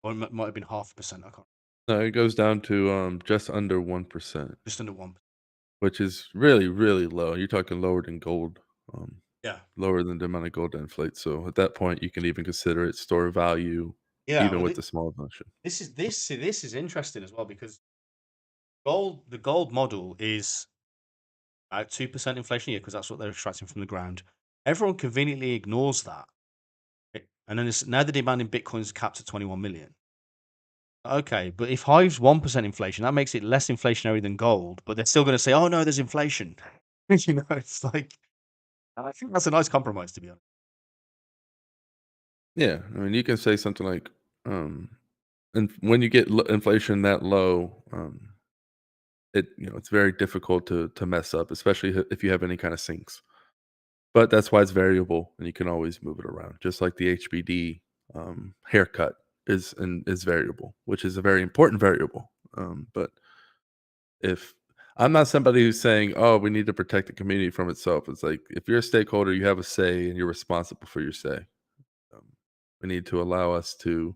Or it might have been 0.5%. I can't. No, it goes down to just under 1%, Just under 1%. which is really, really low. You're talking lower than gold. Yeah. Lower than the amount of gold that inflates. So at that point, you can even consider it store of value, Yeah. even Well, with the small inflation. this is interesting as well, because the gold model is about 2% inflation a year, because that's what they're extracting from the ground. Everyone conveniently ignores that. And then now the demand in Bitcoin is capped at 21 million. Okay, but if Hive's 1% inflation, that makes it less inflationary than gold, but they're still going to say, oh no, there's inflation. It's like, and I think that's a nice compromise, to be honest. Yeah, I mean, you can say something like, and when you get inflation that low, it's very difficult to mess up, especially if you have any kind of sinks. But that's why it's variable, and you can always move it around. Just like the HBD haircut is variable, which is a very important variable. But if I'm not somebody who's saying, "Oh, we need to protect the community from itself," it's like if you're a stakeholder, you have a say, and you're responsible for your say. We need to allow us to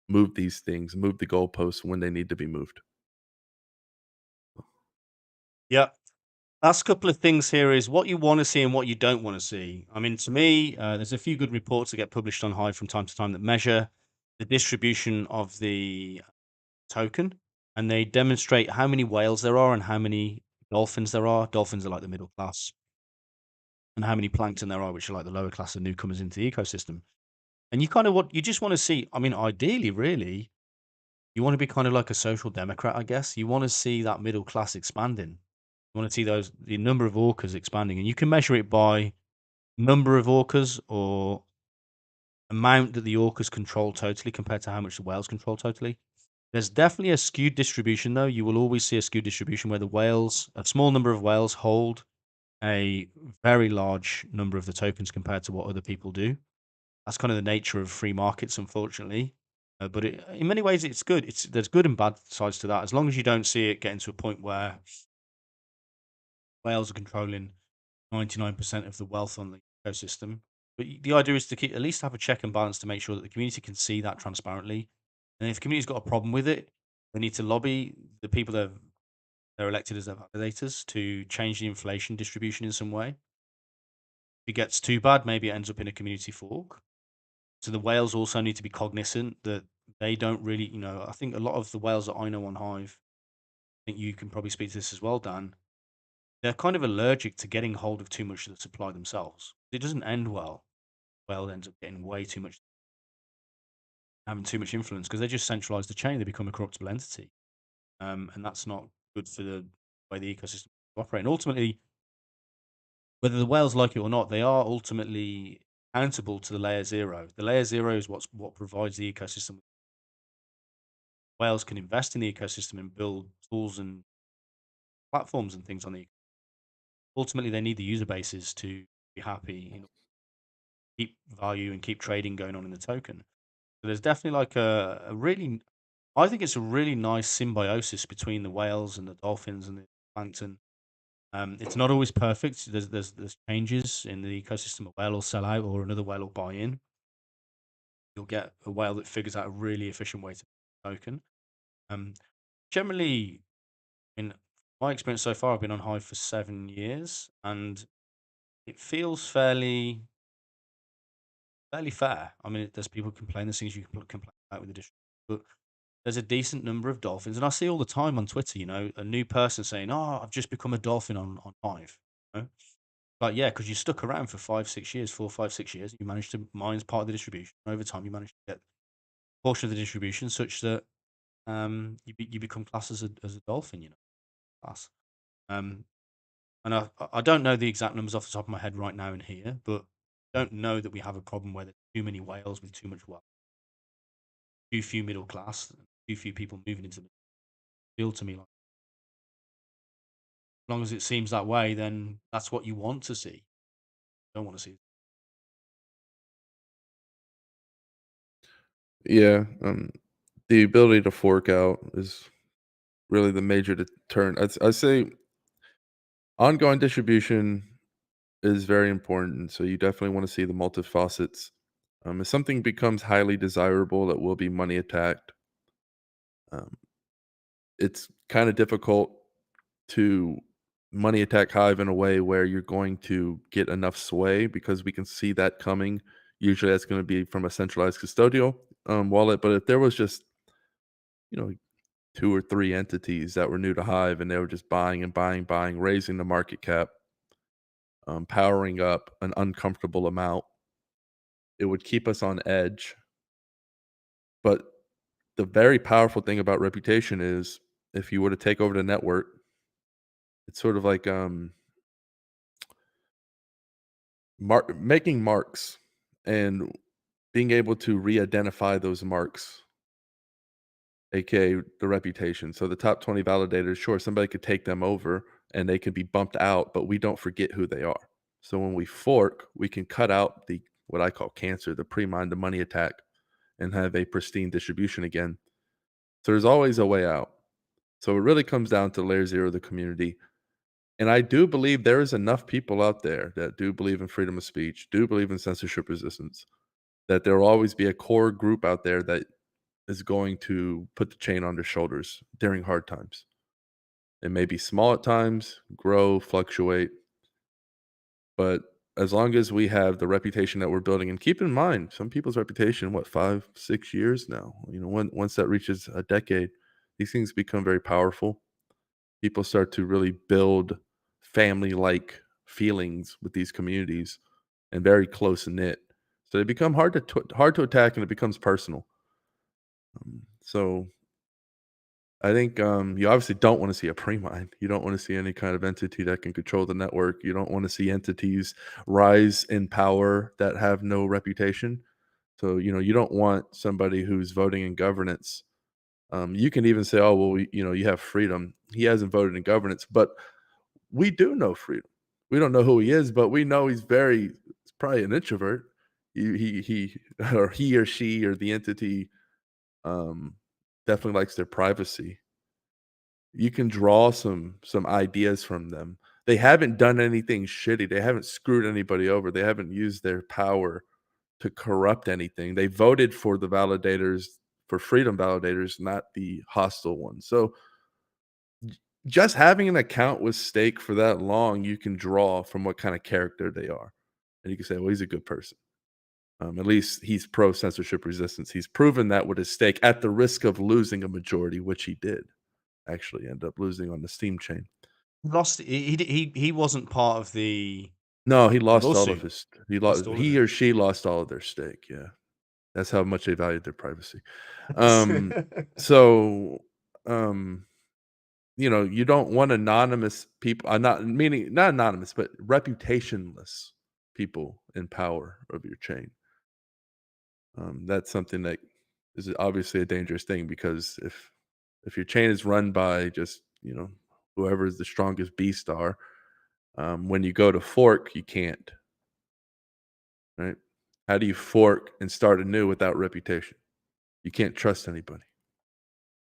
move these things, move the goalposts when they need to be moved. Yeah. Last couple of things here is what you want to see and what you don't want to see. I mean, to me, there's a few good reports that get published on Hive from time to time that measure the distribution of the token, and they demonstrate how many whales there are and how many dolphins there are. Dolphins are like the middle class, and how many plankton there are, which are like the lower class of newcomers into the ecosystem. And you just want to see. I mean, ideally, really, you want to be kind of like a social democrat, I guess. You want to see that middle class expanding. You want to see the number of orcas expanding, and you can measure it by number of orcas or amount that the orcas control totally compared to how much the whales control totally. There's definitely a skewed distribution, though. You will always see a skewed distribution where a small number of whales hold a very large number of the tokens compared to what other people do. That's kind of the nature of free markets, unfortunately. But in many ways, it's good. There's good and bad sides to that. As long as you don't see it getting to a point where whales are controlling 99% of the wealth on the ecosystem. But the idea is to at least have a check and balance to make sure that the community can see that transparently. And if the community's got a problem with it, they need to lobby the people that they're elected as their validators to change the inflation distribution in some way. If it gets too bad, maybe it ends up in a community fork. So the whales also need to be cognizant that they don't really, I think a lot of the whales that I know on Hive, I think you can probably speak to this as well, Dan. They're kind of allergic to getting hold of too much of the supply themselves. It doesn't end well. Whale ends up getting way too much, having too much influence because they just centralize the chain. They become a corruptible entity. And that's not good for the way the ecosystem operates. And ultimately, whether the whales like it or not, they are ultimately accountable to the layer zero. The layer zero is what provides the ecosystem. Whales can invest in the ecosystem and build tools and platforms and things on the. Ultimately, they need the user bases to be happy, keep value and keep trading going on in the token. So there's definitely like a really, I think it's a really nice symbiosis between the whales and the dolphins and the plankton. It's not always perfect. There's changes in the ecosystem. A whale will sell out, or another whale will buy in. You'll get a whale that figures out a really efficient way to token. Generally, in my experience so far, I've been on Hive for 7 years, and it feels fairly fair. I mean, there's people complain. There's things you can complain about with the distribution, but there's a decent number of dolphins, and I see all the time on Twitter. A new person saying, "Oh, I've just become a dolphin on Hive." You know? Like, yeah, because you stuck around for 5, 6 years, 4, 5, 6 years. You managed to mine part of the distribution. Over time, you managed to get a portion of the distribution such that you become classed as a dolphin. Class. And I don't know the exact numbers off the top of my head right now in here, but I don't know that we have a problem where there's too many whales with too much wealth, too few middle class, too few people moving into the field. To me, like, as long as it seems that way, then that's what you want to see. Don't want to see. Yeah, the ability to fork out is really the major deterrent. I'd say ongoing distribution is very important. So you definitely want to see the multifacets. If something becomes highly desirable, it will be money attacked. It's kind of difficult to money attack Hive in a way where you're going to get enough sway, because we can see that coming. Usually that's going to be from a centralized custodial wallet. But if there was just, 2 or 3 entities that were new to Hive and they were just buying and buying, raising the market cap, powering up an uncomfortable amount, it would keep us on edge. But the very powerful thing about reputation is, if you were to take over the network, it's sort of like making marks and being able to re-identify those marks, aka the reputation. So the top 20 validators, sure, somebody could take them over and they could be bumped out, but we don't forget who they are. So when we fork, we can cut out the what I call cancer, the pre-mine, the money attack, and have a pristine distribution again. So there's always a way out. So it really comes down to layer zero of the community. And I do believe there is enough people out there that do believe in freedom of speech, do believe in censorship resistance, that there will always be a core group out there that is going to put the chain on their shoulders during hard times. It may be small at times, grow, fluctuate, but as long as we have the reputation that we're building, and keep in mind, some people's reputation, 5, 6 years now, once that reaches a decade, these things become very powerful. People start to really build family-like feelings with these communities and very close knit. So they become hard to attack, and it becomes personal. So I think you obviously don't want to see a pre-mine. You don't want to see any kind of entity that can control the network. You don't want to see entities rise in power that have no reputation. So, you don't want somebody who's voting in governance. You can even say, oh, well, you have freedom. He hasn't voted in governance, but we do know freedom. We don't know who he is, but we know he's probably an introvert. He or he or she or the entity definitely likes their privacy. You can draw some ideas from them. They haven't done anything shitty. They haven't screwed anybody over. They haven't used their power to corrupt anything. They voted for the validators, for freedom validators, not the hostile ones. So just having an account with stake for that long, you can draw from what kind of character they are. And you can say, well, he's a good person. At least he's pro censorship resistance. He's proven that with his stake at the risk of losing a majority, which he did actually end up losing on the Steam chain. Lost. He wasn't part of the. No, he lost all of lawsuit. his. Lost all of He it. or she lost all of their stake. Yeah, that's how much they valued their privacy. So you don't want anonymous people, not anonymous, but reputationless people in power of your chain. That's something that is obviously a dangerous thing, because if your chain is run by just whoever is the strongest B star, when you go to fork, you can't, right? How do you fork and start anew without reputation? You can't trust anybody.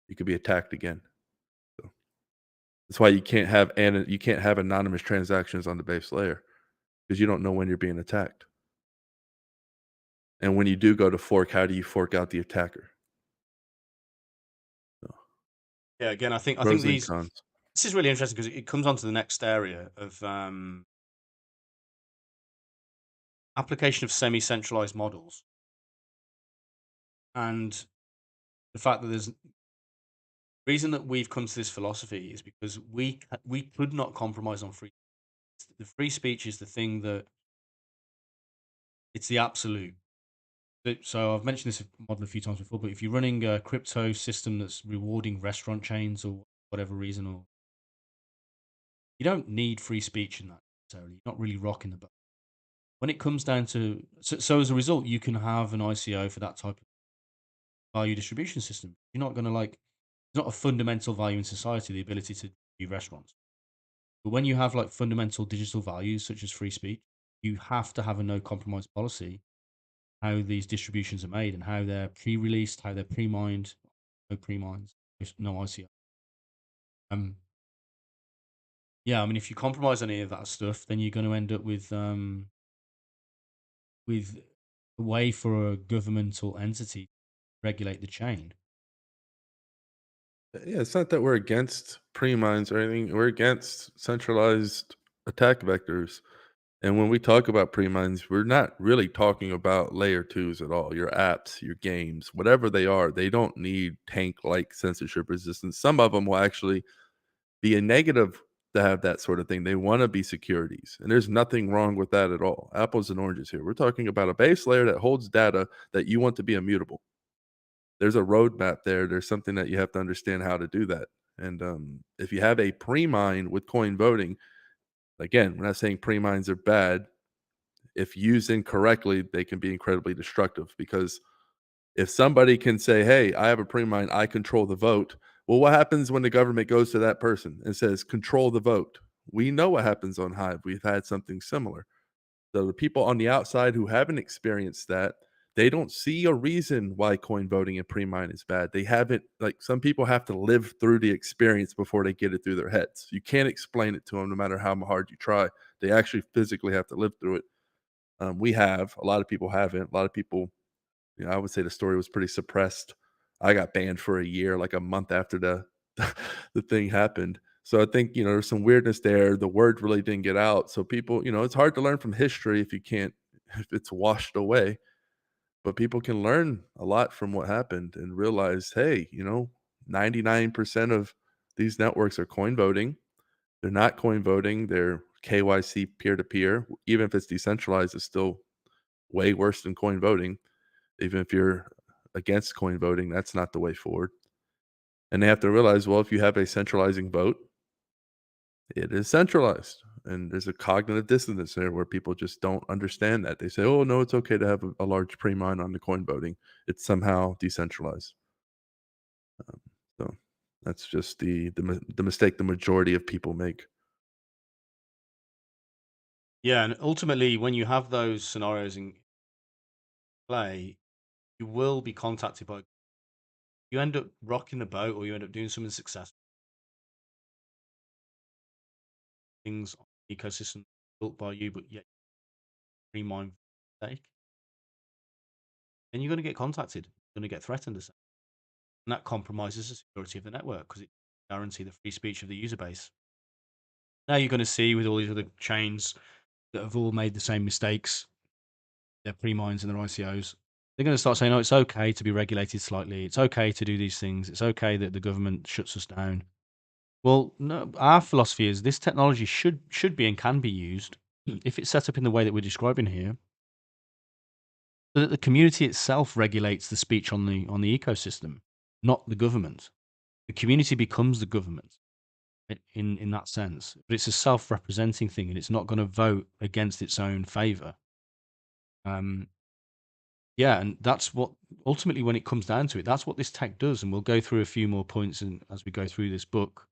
You could be attacked again. So that's why you can't have anonymous transactions on the base layer, because you don't know when you're being attacked. And when you do go to fork, how do you fork out the attacker? So, Yeah, again, I think pros and this cons. is really interesting because it comes on to the next area of application of semi-centralized models, and the fact that the reason that we've come to this philosophy is because we could not compromise on free. The free speech is the thing that it's the absolute. So I've mentioned this model a few times before, but if you're running a crypto system that's rewarding restaurant chains or whatever reason, or you don't need free speech in that necessarily. You're not really rocking the boat. When it comes down to so as a result, you can have an ICO for that type of value distribution system. You're not going to it's not a fundamental value in society, the ability to do restaurants. But when you have like fundamental digital values such as free speech, you have to have a no compromise policy how these distributions are made and how they're pre-released, how they're pre-mined, no pre-mines, no ICO. Yeah, I mean, if you compromise any of that stuff, then you're going to end up with a way for a governmental entity to regulate the chain. Yeah, it's not that we're against pre-mines or anything. We're against centralized attack vectors. And when we talk about pre-mines, we're not really talking about layer twos at all. Your apps, your games, whatever they are, they don't need tank-like censorship resistance. Some of them will actually be a negative to have that sort of thing. They want to be securities, and there's nothing wrong with that at all. Apples and oranges here. We're talking about a base layer that holds data that you want to be immutable. There's a roadmap there. There's something that you have to understand how to do that. And if you have a pre-mine with coin voting, again, we're not saying pre-mines are bad. If used incorrectly, they can be incredibly destructive, because if somebody can say, hey, I have a pre-mine, I control the vote. Well, what happens when the government goes to that person and says, control the vote? We know what happens on Hive. We've had something similar. So the people on the outside who haven't experienced that, they don't see a reason why coin voting and pre-mine is bad. They haven't, like, some people have to live through the experience before they get it through their heads. You can't explain it to them no matter how hard you try. They actually physically have to live through it. A lot of people haven't. A lot of people, I would say the story was pretty suppressed. I got banned for a year, like a month after the the thing happened. So I think, there's some weirdness there. The word really didn't get out. So people, it's hard to learn from history if it's washed away. But people can learn a lot from what happened and realize, hey, 99% of these networks are coin voting. They're not coin voting. They're KYC peer to peer. Even if it's decentralized, it's still way worse than coin voting. Even if you're against coin voting, that's not the way forward. And they have to realize, well, if you have a centralizing vote, it is centralized. And there's a cognitive dissonance there where people just don't understand that. They say, oh, no, it's okay to have a large pre-mine on the coin voting. It's somehow decentralized. So that's just the mistake the majority of people make. Yeah, and ultimately, when you have those scenarios in play, you will be contacted by. You end up rocking the boat, or you end up doing something successful. Things on the ecosystem built by you, but yet pre-mine mistake. Then you're going to get contacted. You're going to get threatened, and that compromises the security of the network because it guarantees the free speech of the user base. Now you're going to see with all these other chains that have all made the same mistakes, their pre-mines and their ICOs, they're going to start saying, oh, it's okay to be regulated slightly. It's okay to do these things. It's okay that the government shuts us down. Well, no, our philosophy is this technology should be and can be used if it's set up in the way that we're describing here, so that the community itself regulates the speech on the ecosystem, not the government. The community becomes the government. in that sense, but it's a self-representing thing, and it's not going to vote against its own favor. Um, yeah, and that's what ultimately, when it comes down to it, that's what this tech does. And we'll go through a few more points as we go through this book,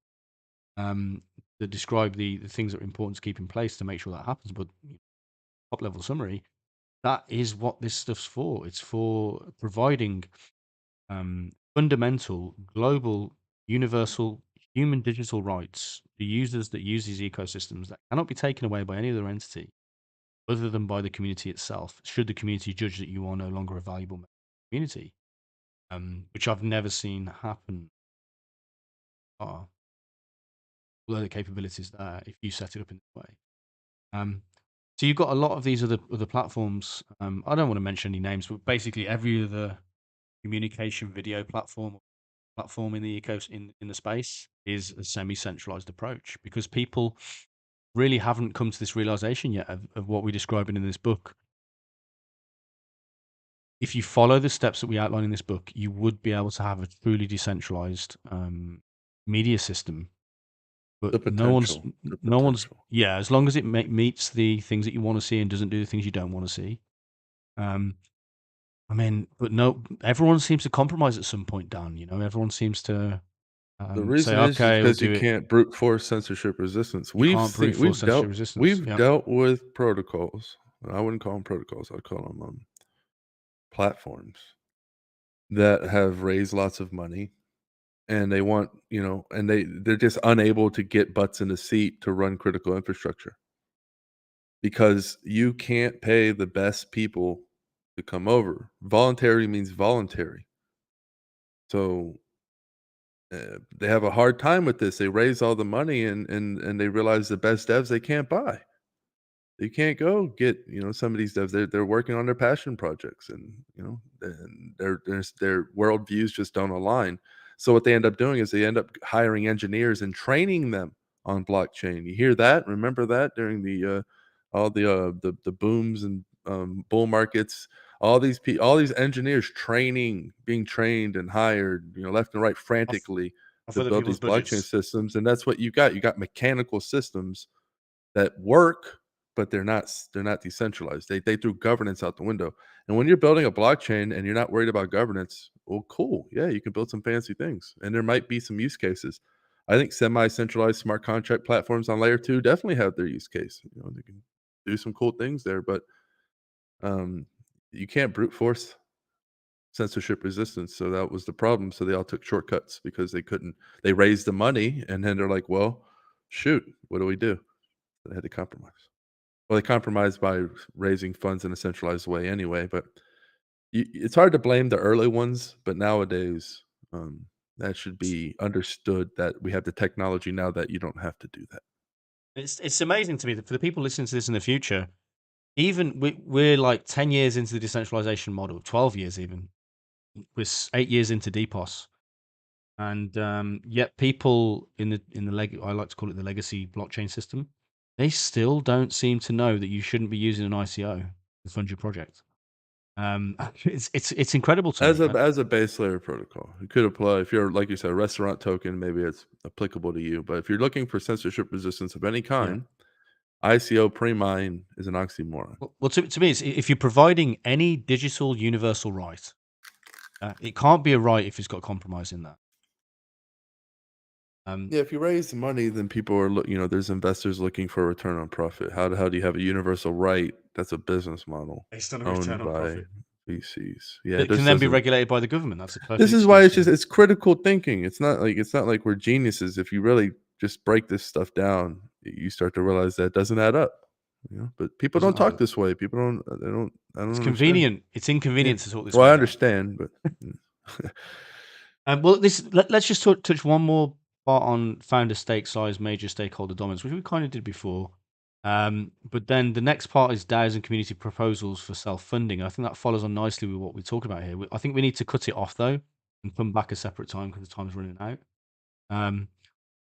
that describe the things that are important to keep in place to make sure that happens. But top level summary, that is what this stuff's for. It's for providing fundamental, global, universal human digital rights to users that use these ecosystems that cannot be taken away by any other entity other than by the community itself, should the community judge that you are no longer a valuable member of the community, which I've never seen happen. Although the capabilities there, if you set it up in this way. So you've got a lot of these other platforms. I don't want to mention any names, but basically every other communication video platform in the in the space is a semi-centralized approach, because people really haven't come to this realization yet of what we're describing in this book. If you follow the steps that we outline in this book, you would be able to have a truly decentralized media system. The But no one's, potential. The no one's, potential. yeah, as long as it meets the things that you want to see and doesn't do the things you don't want to see. I mean, but no, everyone seems to compromise at some point, Dan. You know, everyone seems to The say, reason is okay, we'll because you do it. can't brute force censorship resistance. You can't brute force censorship resistance. We've Yeah. dealt with protocols. I wouldn't call them protocols. I'd call them platforms that have raised lots of money, and they want, and they're just unable to get butts in the seat to run critical infrastructure, because you can't pay the best people to come over. Voluntary means voluntary. So they have a hard time with this. They raise all the money, and they realize the best devs they can't buy. You can't go get, some of these devs. They're working on their passion projects, and and their worldviews just don't align. So what they end up doing is they end up hiring engineers and training them on blockchain. You hear that? Remember that during the all the booms and bull markets. All these engineers being trained and hired, left and right, frantically Off to other build people's these blockchain budgets. systems. And that's what you got. You got mechanical systems that work, but they're not decentralized. They threw governance out the window. And when you're building a blockchain and you're not worried about governance, well, cool. Yeah, you can build some fancy things. And there might be some use cases. I think semi-centralized smart contract platforms on layer 2 definitely have their use case. They can do some cool things there, but you can't brute force censorship resistance. So that was the problem. So they all took shortcuts because they raised the money, and then they're like, well, shoot, what do we do? They had to compromise. Well, they compromised by raising funds in a centralized way anyway, but it's hard to blame the early ones, but nowadays, that should be understood that we have the technology now that you don't have to do that. It's amazing to me that for the people listening to this in the future, even we're like 10 years into the decentralization model, 12 years even. We're 8 years into DPoS. And yet people in the I like to call it the legacy blockchain system, they still don't seem to know that you shouldn't be using an ICO to fund your project. It's incredible to me. As a base layer protocol, it could apply if you're, like you said, a restaurant token. Maybe it's applicable to you, but if you're looking for censorship resistance of any kind, ICO pre-mine is an oxymoron. Well, to me, it's, if you're providing any digital universal right, it can't be a right if it's got compromise in that. Yeah, if you raise the money, then people are there's investors looking for a return on profit. How do you have a universal right? That's a business model Based on a owned return on by profit. VCs. Yeah, It can then be regulated by the government. That's a perfect. This is why it's critical thinking. It's not like we're geniuses. If you really just break this stuff down, you start to realize that it doesn't add up. But people don't talk this way. People don't. I don't. It's understand. convenient. It's inconvenient to talk this way. Well, I understand, but well, let's just touch one more part on founder stake size, major stakeholder dominance, which we kind of did before. But then the next part is DAOs and community proposals for self-funding. I think that follows on nicely with what we're talking about here. I think we need to cut it off though and come back a separate time because the time's running out.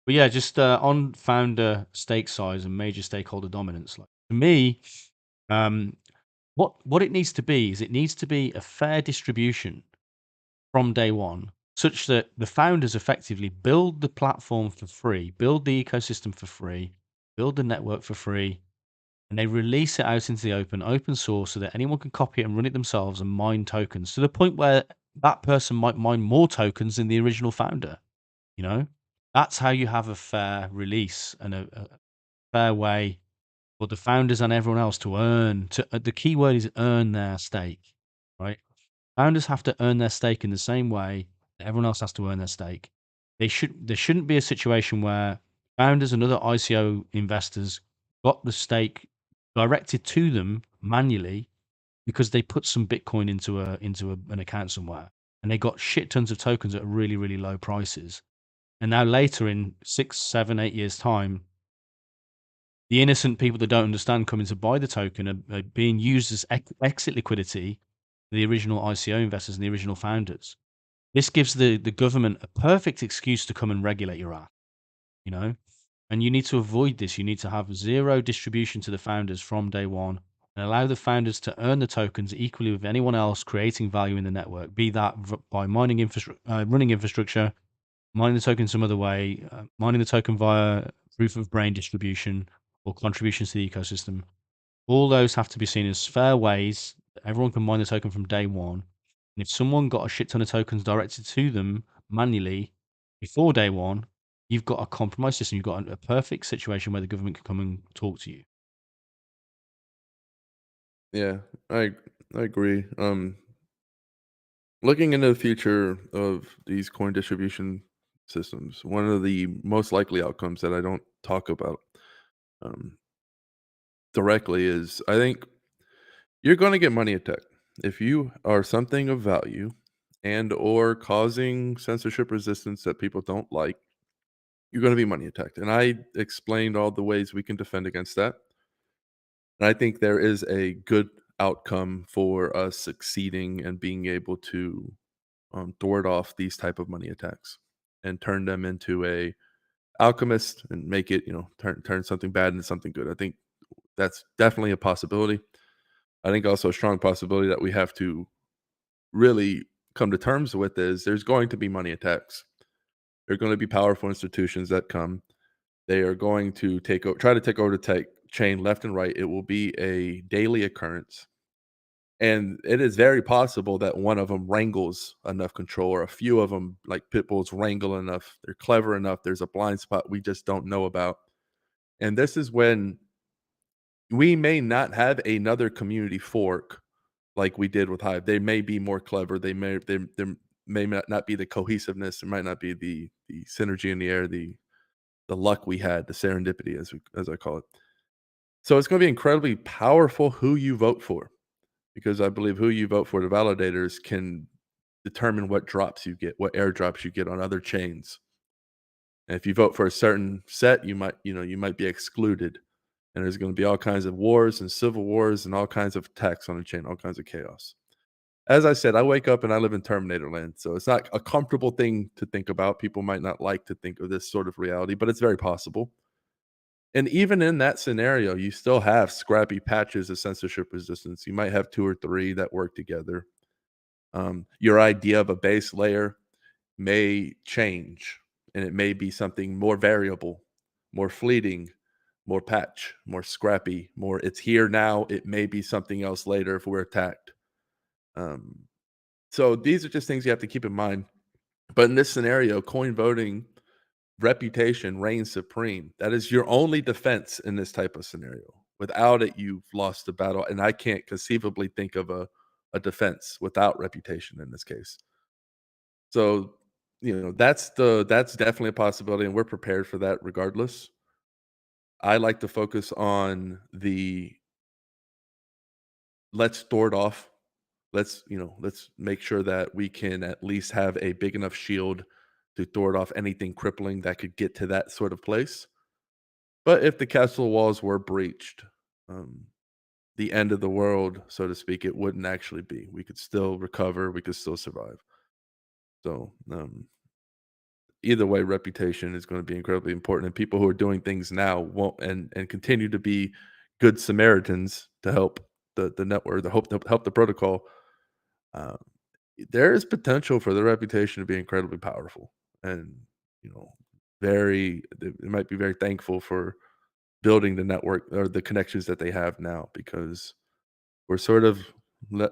But yeah, just on founder stake size and major stakeholder dominance. Like, to me, what it needs to be is it needs to be a fair distribution from day one, such that the founders effectively build the platform for free, build the ecosystem for free, build the network for free, and they release it out into the open source, so that anyone can copy it and run it themselves and mine tokens to the point where that person might mine more tokens than the original founder. You know, that's how you have a fair release and a fair way for the founders and everyone else to earn. The key word is earn their stake, right? Founders have to earn their stake in the same way that everyone else has to earn their stake. There shouldn't be a situation where founders and other ICO investors got the stake directed to them manually because they put some Bitcoin into an account somewhere, and they got shit tons of tokens at really, really low prices. And now later, in 6, 7, 8 years time, the innocent people that don't understand coming to buy the token are being used as exit liquidity for the original ICO investors and the original founders. This gives the government a perfect excuse to come and regulate your ass, you know? And you need to avoid this. You need to have zero distribution to the founders from day one, and allow the founders to earn the tokens equally with anyone else creating value in the network, be that by running infrastructure, mining the token some other way, mining the token via proof of brain distribution or contributions to the ecosystem. All those have to be seen as fair ways that everyone can mine the token from day one. And if someone got a shit ton of tokens directed to them manually before day one, you've got a compromised system. You've got a perfect situation where the government can come and talk to you. Yeah, I agree. Looking into the future of these coin distribution systems, one of the most likely outcomes that I don't talk about um, directly is I think you're going to get money attacked if you are something of value and or causing censorship resistance that people don't like. You're going to be money attacked, and I explained all the ways we can defend against that. And I think there is a good outcome for us succeeding and being able to thwart off these type of money attacks and turn them into a alchemist and make it, turn something bad into something good. I think that's definitely a possibility. I think also a strong possibility that we have to really come to terms with is there's going to be money attacks. There are going to be powerful institutions that come. They are going to try to take over the chain left and right. It will be a daily occurrence. And it is very possible that one of them wrangles enough control, or a few of them, like pit bulls, wrangle enough. They're clever enough. There's a blind spot we just don't know about. And this is when we may not have another community fork like we did with Hive. They may be more clever. There may not be the cohesiveness. There might not be the synergy in the air, the luck we had, the serendipity, as I call it. So it's going to be incredibly powerful who you vote for, because I believe who you vote for, the validators, can determine what drops you get, what airdrops you get on other chains. And if you vote for a certain set, you might be excluded. And there's going to be all kinds of wars and civil wars and all kinds of attacks on the chain, all kinds of chaos. As I said, I wake up and I live in Terminator land, so it's not a comfortable thing to think about. People might not like to think of this sort of reality, but it's very possible. And even in that scenario, you still have scrappy patches of censorship resistance. You might have 2 or 3 that work together. Your idea of a base layer may change, and it may be something more variable, more fleeting, more patch, more scrappy, more it's here now. It may be something else later if we're attacked. So these are just things you have to keep in mind. But in this scenario, coin voting reputation reigns supreme. That is your only defense in this type of scenario. Without it, you've lost the battle. And I can't conceivably think of a defense without reputation in this case. So, that's definitely a possibility, and we're prepared for that regardless. I like to focus on let's thwart off. Let's make sure that we can at least have a big enough shield to thwart off anything crippling that could get to that sort of place. But if the castle walls were breached, the end of the world, so to speak, it wouldn't actually be. We could still recover. We could still survive. So either way, reputation is going to be incredibly important, and people who are doing things now won't and continue to be good Samaritans to help the network, help the protocol. there is potential for the reputation to be incredibly powerful, and very. They might be very thankful for building the network or the connections that they have now, because we're sort of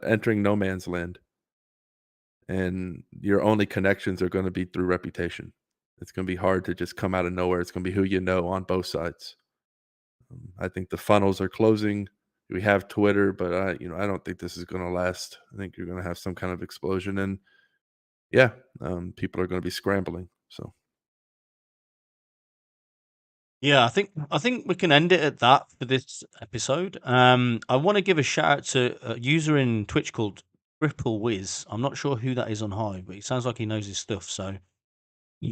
entering no man's land, and your only connections are going to be through reputation. It's going to be hard to just come out of nowhere. It's going to be who you know on both sides. I think the funnels are closing. We have Twitter, but I don't think this is going to last. I think you're going to have some kind of explosion, and yeah, people are going to be scrambling. So Yeah, I think we can end it at that for this episode. I want to give a shout out to a user in Twitch called Triple Wiz. I'm not sure who that is on Hive, but he sounds like he knows his stuff. So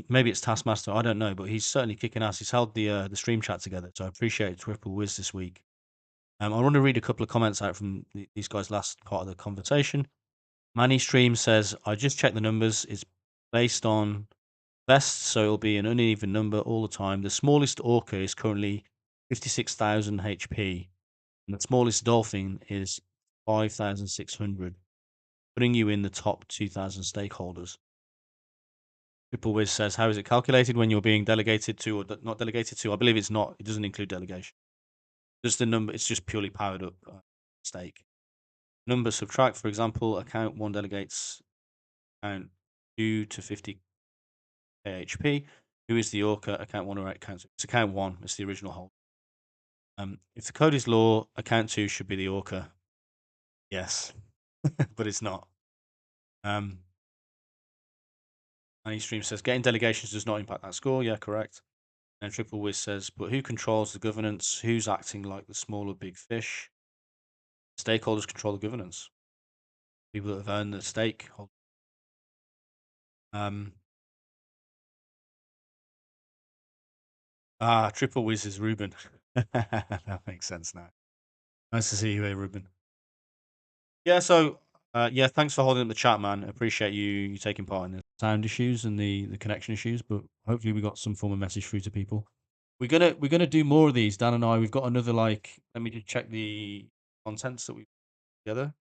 maybe it's Taskmaster. I don't know, but he's certainly kicking ass. He's held the stream chat together, so I appreciate Triple Wiz this week. I want to read a couple of comments out from these guys' last part of the conversation. Manny Stream says, "I just checked the numbers. It's based on best, so it'll be an uneven number all the time. The smallest orca is currently 56,000 HP, and the smallest dolphin is 5,600, putting you in the top 2,000 stakeholders." Triple Wiz says, "How is it calculated when you're being delegated to or not delegated to?" I believe it's not. It doesn't include delegation. Just the number. It's just purely powered up stake. Number subtract, for example, account 1 delegates account 2 to 50 KHP. Who is the orca? Account 1 or account 2? It's account 1. It's the original hold. If the code is law, account 2 should be the orca. Yes, but it's not. Stream says, getting delegations does not impact that score. Yeah, correct. And Triple Wiz says, but who controls the governance? Who's acting like the smaller big fish? Stakeholders control the governance. People that have earned the stake. Triple Wiz is Ruben. That makes sense now. Nice to see you here, Ruben. Yeah, so thanks for holding up the chat, man. Appreciate you taking part in the sound issues and the connection issues, but hopefully we got some form of message through to people. We're gonna do more of these, Dan and I. We've got another let me just check the contents that we put together.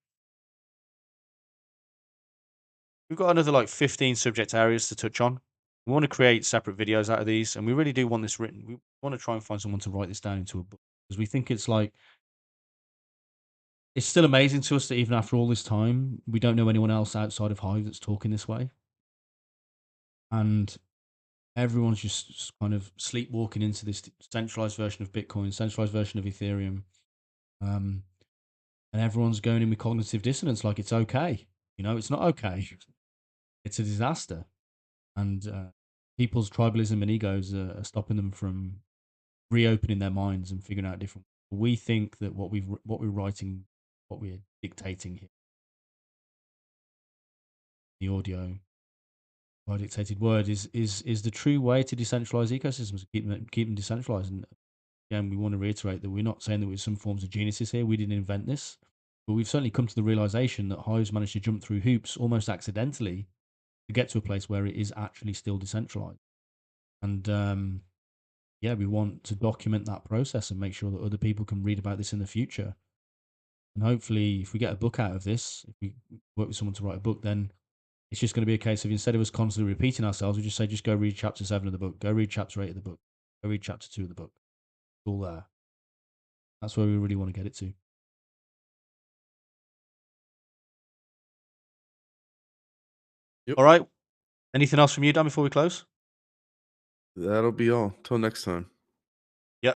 We've got another 15 subject areas to touch on. We want to create separate videos out of these, and we really do want this written. We want to try and find someone to write this down into a book, because we think it's still amazing to us that even after all this time, we don't know anyone else outside of Hive that's talking this way. And everyone's just kind of sleepwalking into this centralized version of Bitcoin, centralized version of Ethereum. And everyone's going in with cognitive dissonance like it's okay. It's not okay. It's a disaster. And people's tribalism and egos are stopping them from reopening their minds and figuring out different. We think that what we're writing, what we're dictating here, the audio, by dictated word, is the true way to decentralize ecosystems, keep them decentralized. And again, we want to reiterate that we're not saying that we're some forms of geniuses here. We didn't invent this, but we've certainly come to the realization that Hive's managed to jump through hoops almost accidentally to get to a place where it is actually still decentralized. And we want to document that process and make sure that other people can read about this in the future. And hopefully, if we get a book out of this, if we work with someone to write a book, then it's just going to be a case of, instead of us constantly repeating ourselves, we just say, just go read chapter 7 of the book, go read chapter 8 of the book, go read chapter 2 of the book. It's all there. That's where we really want to get it to. Yep. All right. Anything else from you, Dan, before we close? That'll be all. Till next time.